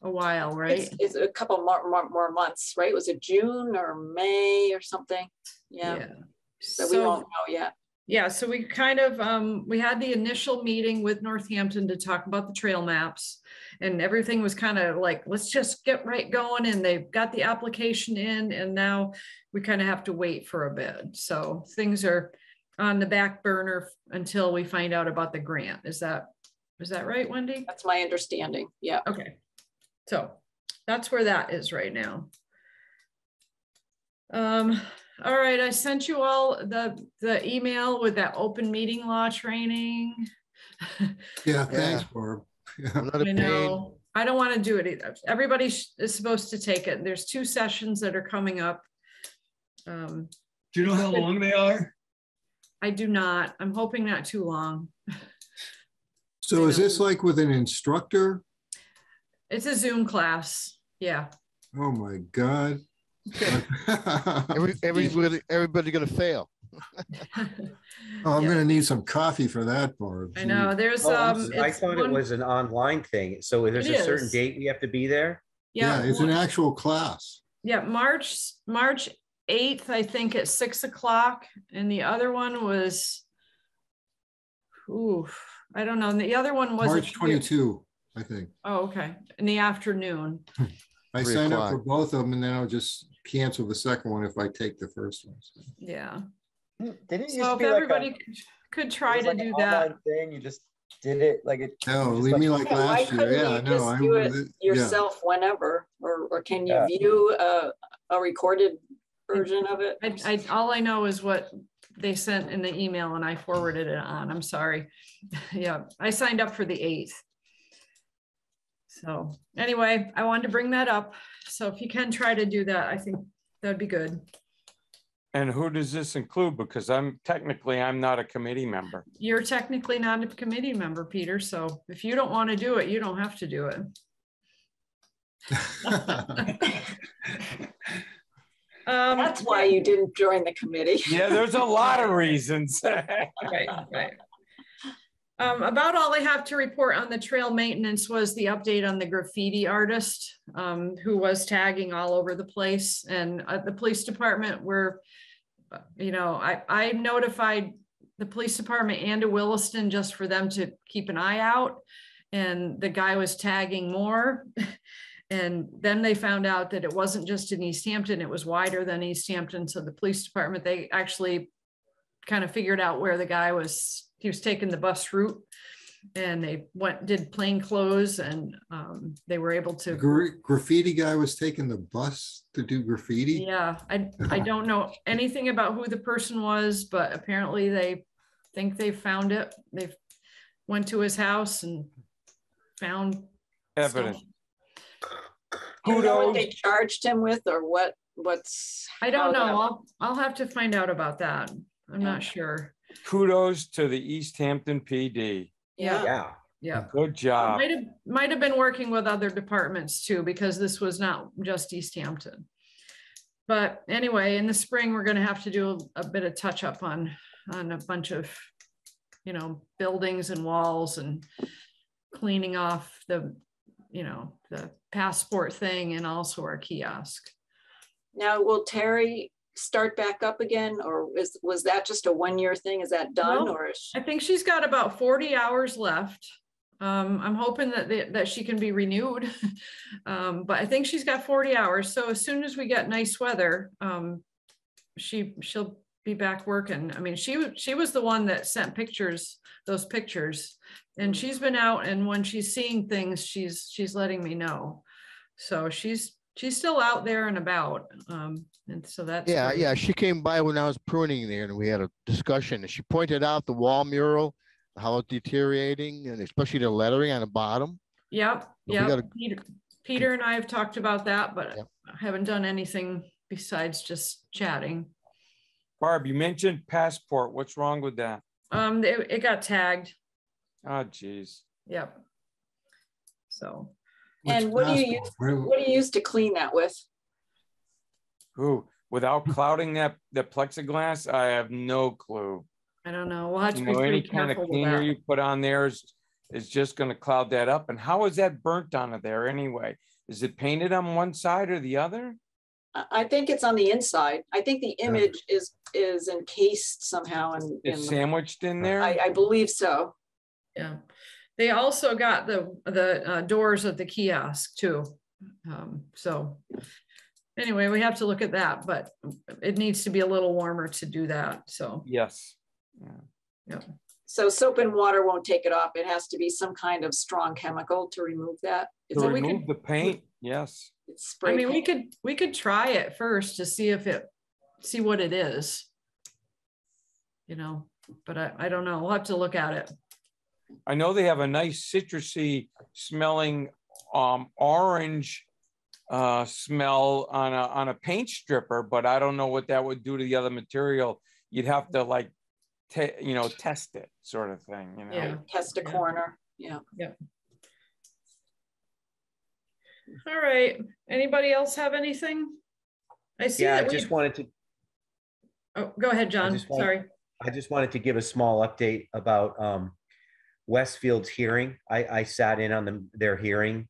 a while, right? It's a couple more months, right? Was it June or May or something? Yeah. So we won't know yet. Yeah, so we kind of, we had the initial meeting with Northampton to talk about the trail maps, and everything was kind of like, let's just get right going, and they've got the application in, and now we kind of have to wait for a bit. So things are on the back burner until we find out about the grant. Is that right, Wendy? That's my understanding. Yeah. Okay, so that's where that is right now. All right, I sent you all the email with that open meeting law training. Yeah, thanks, Barb. Yeah. I'm not a I pain. know, I don't want to do it either. Everybody is supposed to take it. There's 2 sessions that are coming up. Do you know how long they are? I do not. I'm hoping not too long. So is this like with an instructor? It's a Zoom class. Yeah. Oh my God. Everybody gonna fail. Oh, I'm Yeah. gonna need some coffee for that, Barb. I know. There's Oh, I it's thought it one- was an online thing. So there's It a certain is. date we have to be there. Yeah, it's an actual class. Yeah, March 8th, I think at 6 o'clock. And the other one was, I don't know. And the other one was March 22, I think. Oh, okay. In the afternoon. I 3 signed up o'clock. for both of them, and then I'll just cancel the second one if I take the first one. So. Yeah. Did it used So to if be everybody like could it try was to like do an that. online thing? You just did it like it. No, just leave me like Yeah, why last year. couldn't Yeah, you no, just I do it yeah. yourself whenever, or can you Yeah. view a recorded version of it? All I know is what they sent in the email and I forwarded it on. I'm sorry. Yeah, I signed up for the 8th. So anyway, I wanted to bring that up. So if you can try to do that, I think that'd be good. And who does this include? Because I'm not a committee member. You're technically not a committee member, Peter. So if you don't want to do it, you don't have to do it. That's why you didn't join the committee. Yeah, there's a lot of reasons. Right. About all I have to report on the trail maintenance was the update on the graffiti artist who was tagging all over the place. And the police department were, I notified the police department and to Williston just for them to keep an eye out. And the guy was tagging more. And then they found out that it wasn't just in Easthampton, it was wider than Easthampton. So the police department, they actually kind of figured out where the guy was, he was taking the bus route, and they did plain clothes, and they were able to. Graffiti guy was taking the bus to do graffiti? Yeah, I don't know anything about who the person was, but apparently they think they found it. They went to his house and found Evidence. stuff. Do you know what they charged him with, or what's? I don't know. I'll have to find out about that. I'm Yeah. not sure. Kudos to the Easthampton PD. Yeah. Good job. Might have been working with other departments too, because this was not just Easthampton. But anyway, in the spring, we're going to have to do a bit of touch up on a bunch of, buildings and walls, and cleaning off the passport thing, and also our kiosk. Now, will Terry start back up again, or was that just a 1-year thing? Is that done? Well, or I think she's got about 40 hours left. I'm hoping that she can be renewed, but I think she's got 40 hours. So as soon as we get nice weather, she'll be back working. I mean, she was the one that sent those pictures, and she's been out, and when she's seeing things, she's letting me know. So she's still out there and about. And so that's great. Yeah. She came by when I was pruning there, and we had a discussion, and she pointed out the wall mural, how it's deteriorating, and especially the lettering on the bottom. Yep. So Peter and I have talked about that, but Yep. I haven't done anything besides just chatting. Barb, you mentioned passport. What's wrong with that? It got tagged. Oh, geez. Yep. So. And what do you use to clean that with? Ooh, without clouding the plexiglass, I have no clue. I don't know. We'll have to be Any pretty kind of careful with cleaner that. you put on there is just going to cloud that up. And how is that burnt onto there anyway? Is it painted on one side or the other? I think it's on the inside. I think the image is encased somehow. It's sandwiched in there? I believe so. Yeah. They also got the doors of the kiosk too. So anyway, we have to look at that, but it needs to be a little warmer to do that. So yes. Yeah. So soap and water won't take it off. It has to be some kind of strong chemical to remove that. To remove the paint, yes. It's spray I mean, paint. we could try it first to see see what it is. But I don't know. We'll have to look at it. I know they have a nice citrusy smelling orange smell on a paint stripper, but I don't know what that would do to the other material. You'd have to test it sort of thing, Yeah. Test a corner. Yeah. Yep. All right. Anybody else have anything? I see Yeah, that I just wanted to. Oh, go ahead, John. Sorry. I just wanted to give a small update about Westfield's hearing. I sat in on their hearing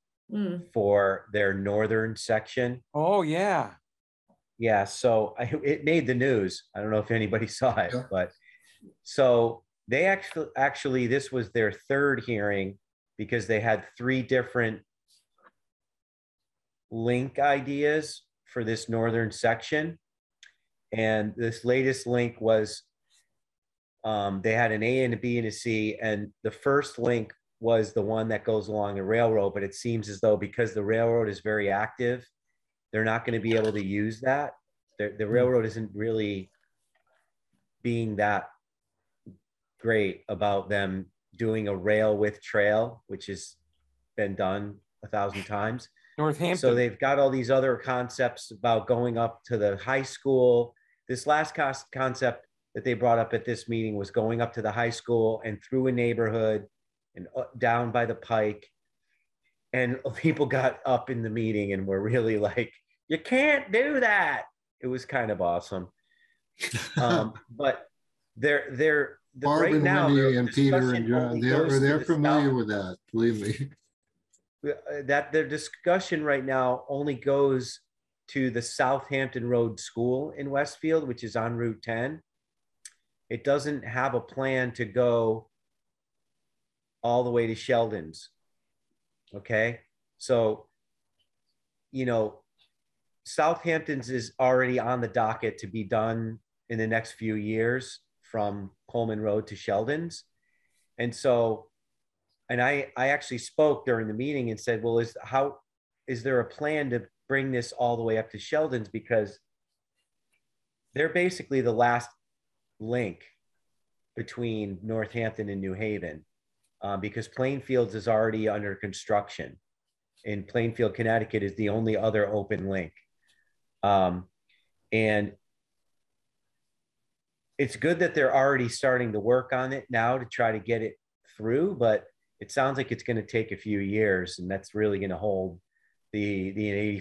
for their northern section. Oh, yeah. Yeah, so it made the news. I don't know if anybody saw it, but so they actually this was their third hearing because they had 3 different link ideas for this northern section. And this latest link was they had an A and a B and a C, and the first link was the one that goes along the railroad, but it seems as though because the railroad is very active, they're not going to be able to use that. The railroad isn't really being that great about them doing a rail with trail, which has been done 1,000 times. Northampton. So they've got all these other concepts about going up to the high school. This last concept that they brought up at this meeting was going up to the high school and through a neighborhood and down by the pike. And people got up in the meeting and were really like, you can't do that. It was kind of awesome. But they're Barb right and now, Wendy and Peter and John, they're familiar with that, believe me. That their discussion right now only goes to the Southampton Road School in Westfield, which is on Route 10. It doesn't have a plan to go all the way to Sheldon's. Okay. So, Southampton's is already on the docket to be done in the next few years from Coleman Road to Sheldon's. And so, and I actually spoke during the meeting and said, well, is there a plan to bring this all the way up to Sheldon's? Because they're basically the last link between Northampton and New Haven, because Plainfields is already under construction. And Plainfield, Connecticut is the only other open link. And it's good that they're already starting to work on it now to try to get it through, but it sounds like it's going to take a few years, and that's really going to hold the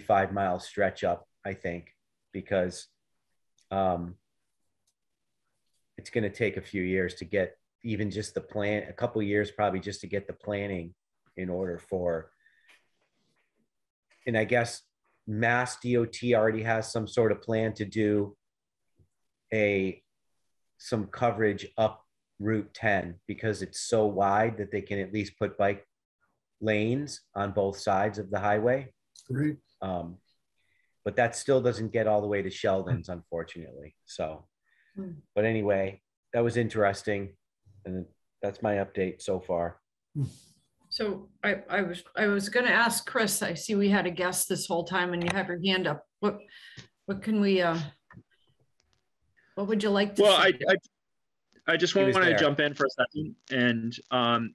85-mile stretch up, I think, because it's going to take a few years to get even just the plan, a couple of years probably just to get the planning in order for, and I guess Mass DOT already has some sort of plan to do some coverage up Route 10 because it's so wide that they can at least put bike lanes on both sides of the highway. Great. But that still doesn't get all the way to Sheldon's, unfortunately. So, but anyway, that was interesting. And that's my update so far. So I was going to ask Chris, I see we had a guest this whole time and you have your hand up. What can we, what would you like to say? I just want to jump in for a second. And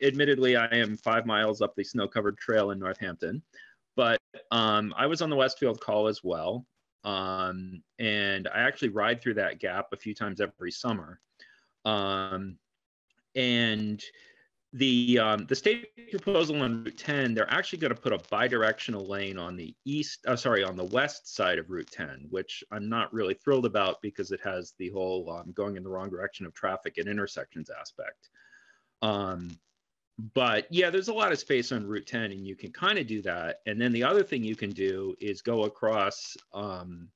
admittedly, I am 5 miles up the snow-covered trail in Northampton, but I was on the Westfield call as well. And I actually ride through that gap a few times every summer. And the state proposal on Route 10, they're actually going to put a bidirectional lane on the on the west side of Route 10, which I'm not really thrilled about because it has the whole going in the wrong direction of traffic at intersections aspect. But yeah, there's a lot of space on Route 10 and you can kind of do that. And then the other thing you can do is go across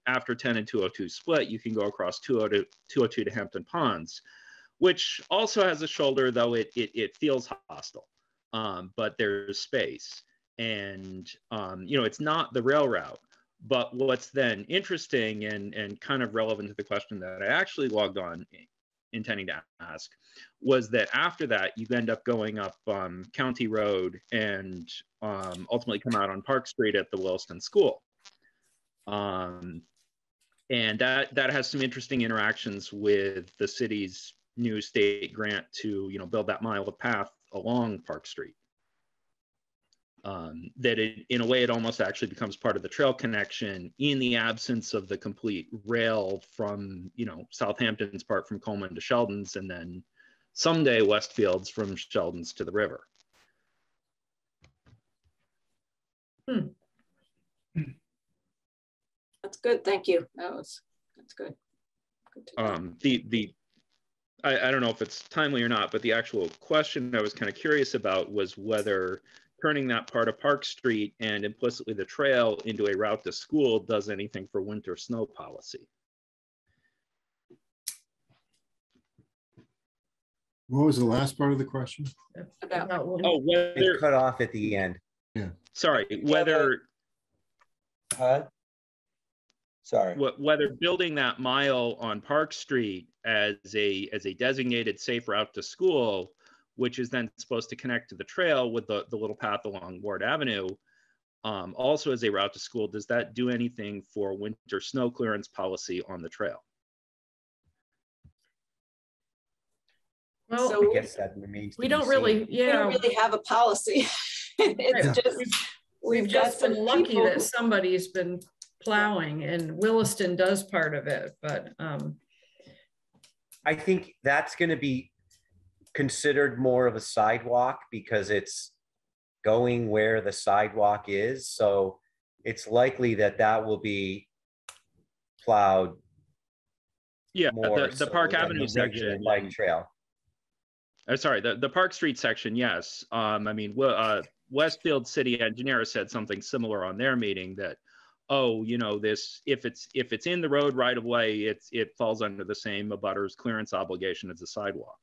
after 10 and 202 split, you can go across 202 to Hampton Ponds, which also has a shoulder, though it feels hostile, but there's space. And, it's not the rail route. But what's then interesting and kind of relevant to the question that I actually logged on intending to ask was that after that, you end up going up County Road and ultimately come out on Park Street at the Williston School. And that has some interesting interactions with the city's new state grant to build that mile of path along Park Street. That in a way it almost actually becomes part of the trail connection in the absence of the complete rail from Southampton's part from Coleman to Sheldon's, and then someday Westfields from Sheldon's to the river. That's good. Thank you. That's good. Good to know. I don't know if it's timely or not, but the actual question I was kind of curious about was whether turning that part of Park Street and implicitly the trail into a route to school does anything for winter snow policy. What was the last part of the question? Oh, whether It cut off at the end. Yeah. Sorry, whether Sorry. whether building that mile on Park Street as a designated safe route to school, which is then supposed to connect to the trail with the little path along Ward Avenue, also as a route to school, does that do anything for winter snow clearance policy on the trail? Well, So I guess that remains. we don't really, we don't really have a policy. It's just we've just got been some lucky people that who- somebody's been plowing, and Williston does part of it, but I think that's going to be considered more of a sidewalk because it's going where the sidewalk is. So it's likely that that will be plowed. Yeah, more the so Park than Avenue the regular section. bike trail. Sorry, the Park Street section, yes. I mean, Westfield City Engineer said something similar on their meeting that, oh, you know, this if it's in the road right of way, it falls under the same abutters clearance obligation as a sidewalk.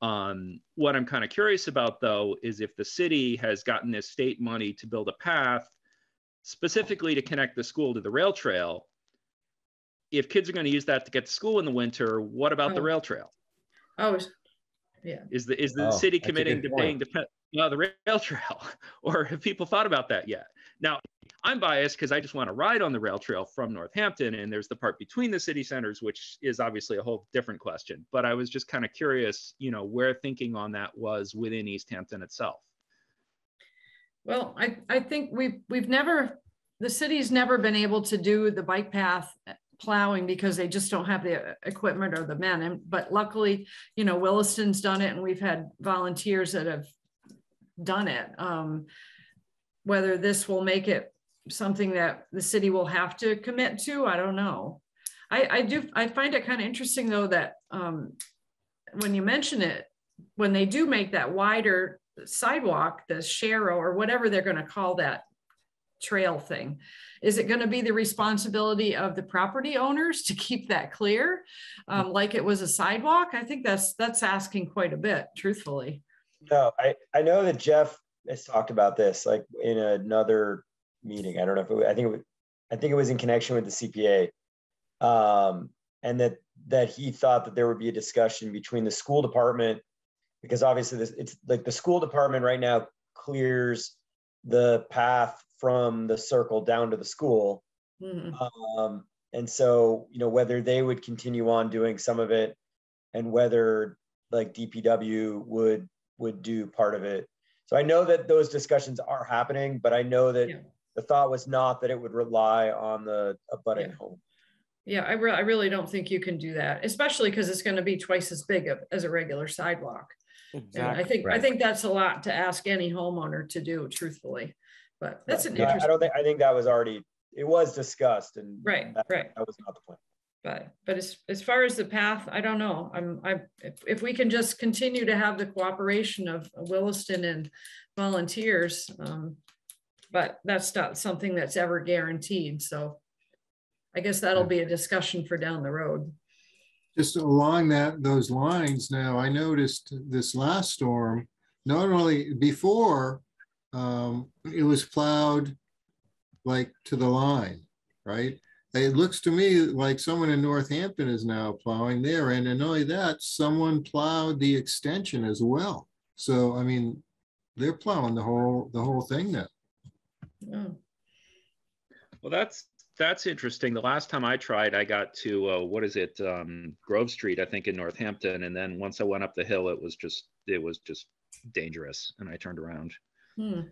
What I'm kind of curious about though is if the city has gotten this state money to build a path specifically to connect the school to the rail trail. If kids are going to use that to get to school in the winter, what about the rail trail? oh, yeah. Is the city committing to paying the rail trail, or have people thought about that yet? Now, I'm biased because I just want to ride on the rail trail from Northampton, and there's the part between the city centers, which is obviously a whole different question. But I was just kind of curious, you know, where thinking on that was within Easthampton itself. Well, I think the city's never been able to do the bike path plowing because they just don't have the equipment or the men. But luckily, you know, Williston's done it, and we've had volunteers that have done it. Whether this will make it something that the city will have to commit to, I don't know. I find it kind of interesting though that when you mention it, when they do make that wider sidewalk, the Sharrow or whatever they're going to call that trail thing, is it going to be the responsibility of the property owners to keep that clear, like it was a sidewalk? I think that's asking quite a bit, truthfully. No, I know that Jeff has talked about this like in another meeting. I don't know if I think it was in connection with the CPA, and that he thought that there would be a discussion between the school department, because obviously it's like the school department right now clears the path from the circle down to the school. Mm-hmm. And so, you know, whether they would continue on doing some of it and whether like DPW would do part of it. So I know that those discussions are happening, but I know that the thought was not that it would rely on the abutting home. Yeah, I really don't think you can do that, especially because it's going to be twice as big as a regular sidewalk. Exactly. And I think that's a lot to ask any homeowner to do, truthfully. But that's an interesting. I think that was already, it was discussed, and right. That was not the plan. But as far as the path, I don't know. If we can just continue to have the cooperation of Williston and volunteers, but that's not something that's ever guaranteed. So I guess that'll be a discussion for down the road. Just along those lines now, I noticed this last storm, not only before it was plowed like to the line, right? It looks to me like someone in Northampton is now plowing there. And not only that, someone plowed the extension as well. So, I mean, they're plowing the whole thing now. Oh. Well, that's interesting. The last time I tried, I got to Grove Street, I think, in Northampton, and then once I went up the hill, it was just dangerous, and I turned around.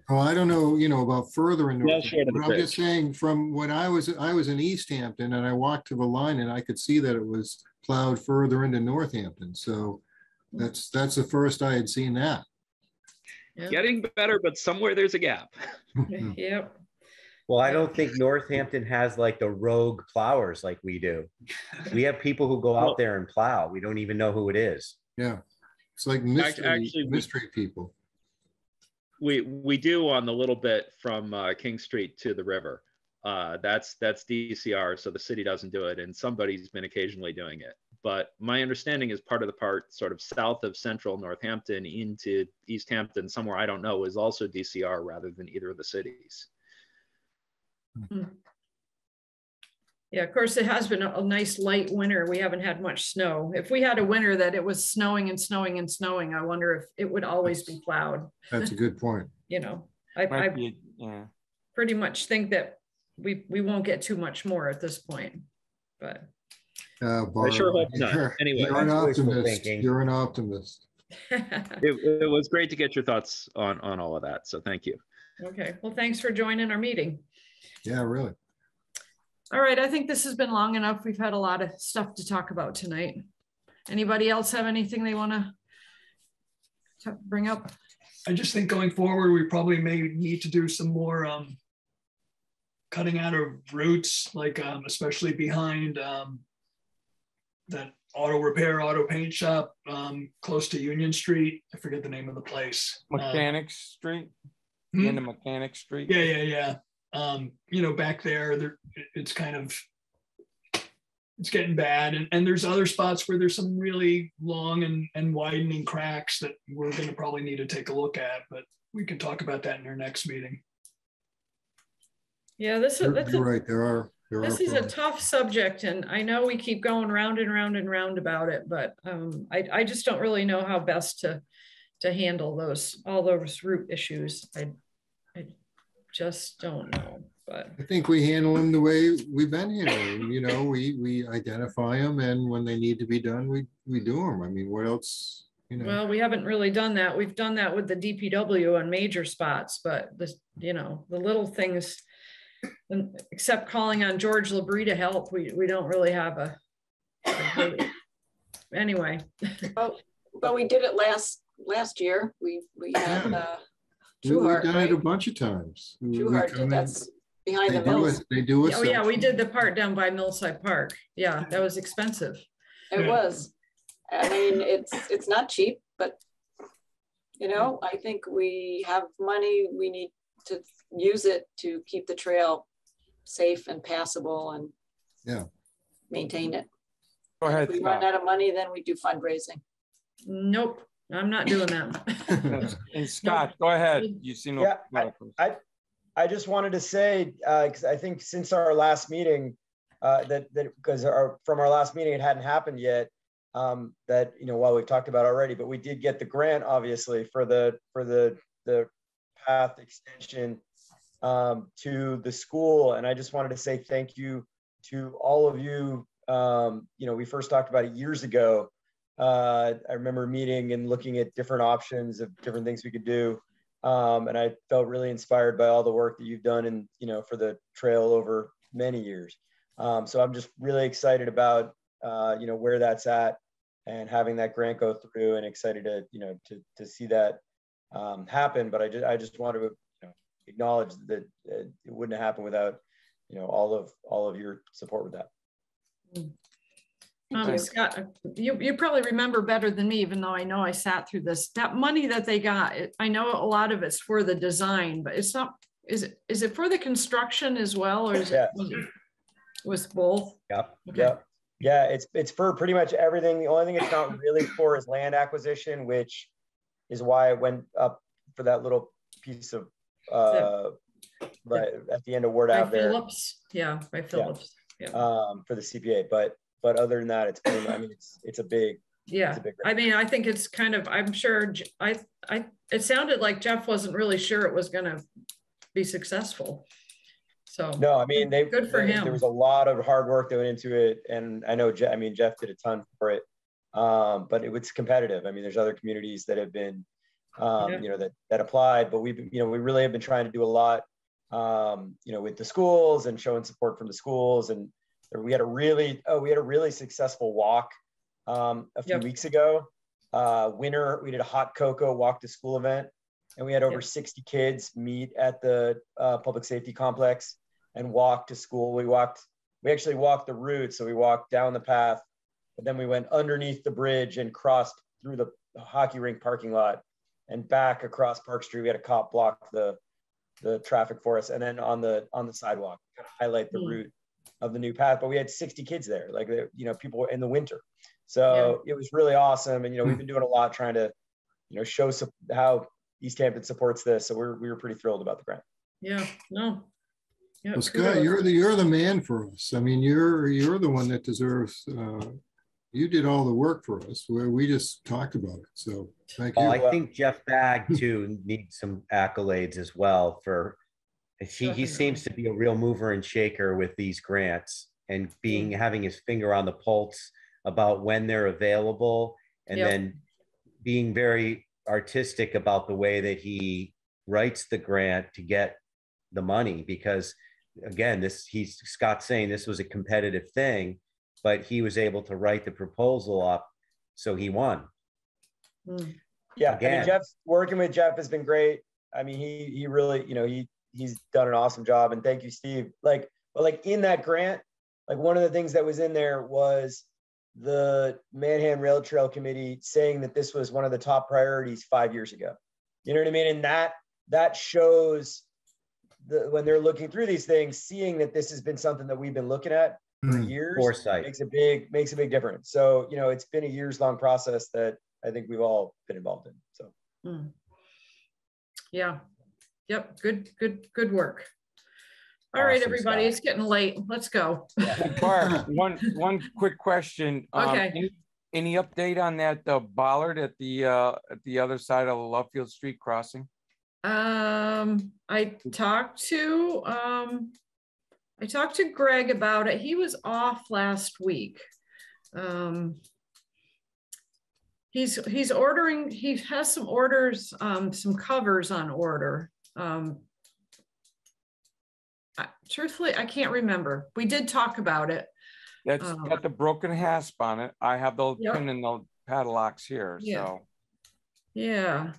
Oh, I don't know, about further in Northampton. But I'm just saying, from when I was in Easthampton, and I walked to the line, and I could see that it was plowed further into Northampton. So, That's the first I had seen that. Yep. Getting better, but somewhere there's a gap. Yep. Well, I don't think Northampton has like the rogue plowers like we do. We have people who go out there and plow. We don't even know who it is. Yeah, it's like mystery people. We do on the little bit from King Street to the river. That's DCR, so the city doesn't do it, and somebody's been occasionally doing it. But my understanding is part of the part sort of south of central Northampton into Easthampton, somewhere I don't know, is also DCR rather than either of the cities. Yeah, of course, it has been a nice light winter. We haven't had much snow. If we had a winter that it was snowing and snowing and snowing, I wonder if it would always be plowed. That's a good point. You know, I pretty much think that we won't get too much more at this point, but I sure hope not. Anyway, you're an optimist. You're an optimist. It was great to get your thoughts on all of that. So thank you. Okay. Well, thanks for joining our meeting. Yeah, really. All right. I think this has been long enough. We've had a lot of stuff to talk about tonight. Anybody else have anything they want to bring up? I just think going forward, we probably may need to do some more cutting out of routes, like especially behind that auto repair, auto paint shop close to Union Street. I forget the name of the place. Mechanic Street? Into Mechanic Street? Yeah. You know, back there, it's kind of, it's getting bad. And there's other spots where there's some really long and widening cracks that we're going to probably need to take a look at, but we can talk about that in our next meeting. Yeah, you're right. This is a tough subject, and I know we keep going round and round and round about it, but I just don't really know how best to handle all those root issues. I just don't know. But I think we handle them the way we've been handling. You know, we identify them, and when they need to be done, we do them. I mean, what else? You know. Well, we haven't really done that. We've done that with the DPW on major spots, but the little things. Except calling on George Labrie to help, we don't really have a anyway. But we did it last year. We had We've done it a bunch of times. That's behind the mills. They do it. Oh yeah, we did the part down by Millside Park. Yeah, that was expensive. It was. I mean, it's not cheap, but you know, I think we have money. We need to use it to keep the trail safe and passable and maintain it. Go ahead. If we run out of money, then we do fundraising. Nope, I'm not doing that. And Scott, go ahead. You seem I just wanted to say, because I think since our last meeting, because from our last meeting it hadn't happened yet, that while we've talked about already, but we did get the grant obviously for the path extension to the school, and I just wanted to say thank you to all of you. We first talked about it years ago. I remember meeting and looking at different options of different things we could do, and I felt really inspired by all the work that you've done and for the trail over many years. So I'm just really excited about where that's at and having that grant go through, and excited to see that happen. But I just wanted to acknowledge that it wouldn't have happened without all of your support with that. Scott, you probably remember better than me, even though I know I sat through this. That money that they got, I know a lot of it's for the design, but it's not. Is it for the construction as well, or is it was both? Yep. Okay. Yep. Yeah, it's for pretty much everything. The only thing it's not really for is land acquisition, which is why I went up for that little piece of right at the end of Word out there. Phillips. Yeah, by Phillips. Yeah. For the CPA, but other than that, it's a big. Yeah, it's a big I mean, I think it's kind of. I'm sure. It sounded like Jeff wasn't really sure it was going to be successful. So no, I mean, good for him. There was a lot of hard work that went into it, and I know Jeff did a ton for it, but it was competitive. I mean, there's other communities that have been. That applied, but we really have been trying to do a lot, with the schools and showing support from the schools. And we had a really successful walk a few weeks ago winter, we did a hot cocoa walk to school event, and we had over 60 kids meet at the public safety complex and walk to school. We actually walked the route. So we walked down the path, but then we went underneath the bridge and crossed through the hockey rink parking lot and back across Park Street. We had a cop block the traffic for us, and then on the sidewalk, kind of highlight the route of the new path. But we had 60 kids there, like, you know, people in the winter. So it was really awesome. And, you know, we've been doing a lot trying to, you know, show how Easthampton supports this. So we were pretty thrilled about the grant. Yeah, no. Yeah, well, Scott, you're the man for us. I mean, you're the one that deserves, you did all the work for us, where we just talked about it. So thank you. I think Jeff Bagg too needs some accolades as well for, he seems to be a real mover and shaker with these grants and having his finger on the pulse about when they're available, and then being very artistic about the way that he writes the grant to get the money, because again, Scott's saying this was a competitive thing, but he was able to write the proposal up, so he won. Yeah, again. I mean, working with Jeff has been great. I mean, he really, you know, he's done an awesome job, and thank you, Steve. But in that grant, like, one of the things that was in there was the Manhan Rail Trail Committee saying that this was one of the top priorities 5 years ago. You know what I mean? And that shows when they're looking through these things, seeing that this has been something that we've been looking at for years, foresight makes a big difference. So, you know, it's been a years-long process that I think we've all been involved in. So, yeah, yep, good work. All right, everybody, it's getting late. Let's go. Barb, one quick question. Okay. Any update on that bollard at the other side of the Lovefield Street crossing? I talked to Greg about it. He was off last week. He's ordering. He has some orders, some covers on order. Truthfully, I can't remember. We did talk about it. That's got the broken hasp on it. I have the pin and the padlocks here. Yeah. So yeah,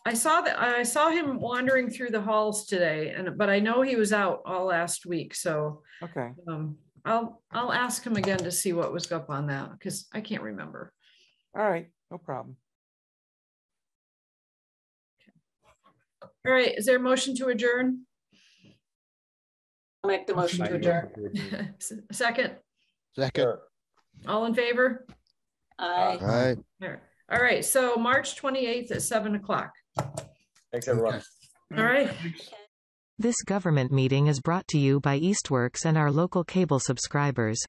I saw him wandering through the halls today, but I know he was out all last week. So okay, I'll ask him again to see what was up on that, because I can't remember. All right, no problem. All right, is there a motion to adjourn? I'll make the motion to adjourn. Second. Second. All in favor? Aye. All right, so March 28th at 7 o'clock. Thanks, everyone. All right. This government meeting is brought to you by Eastworks and our local cable subscribers.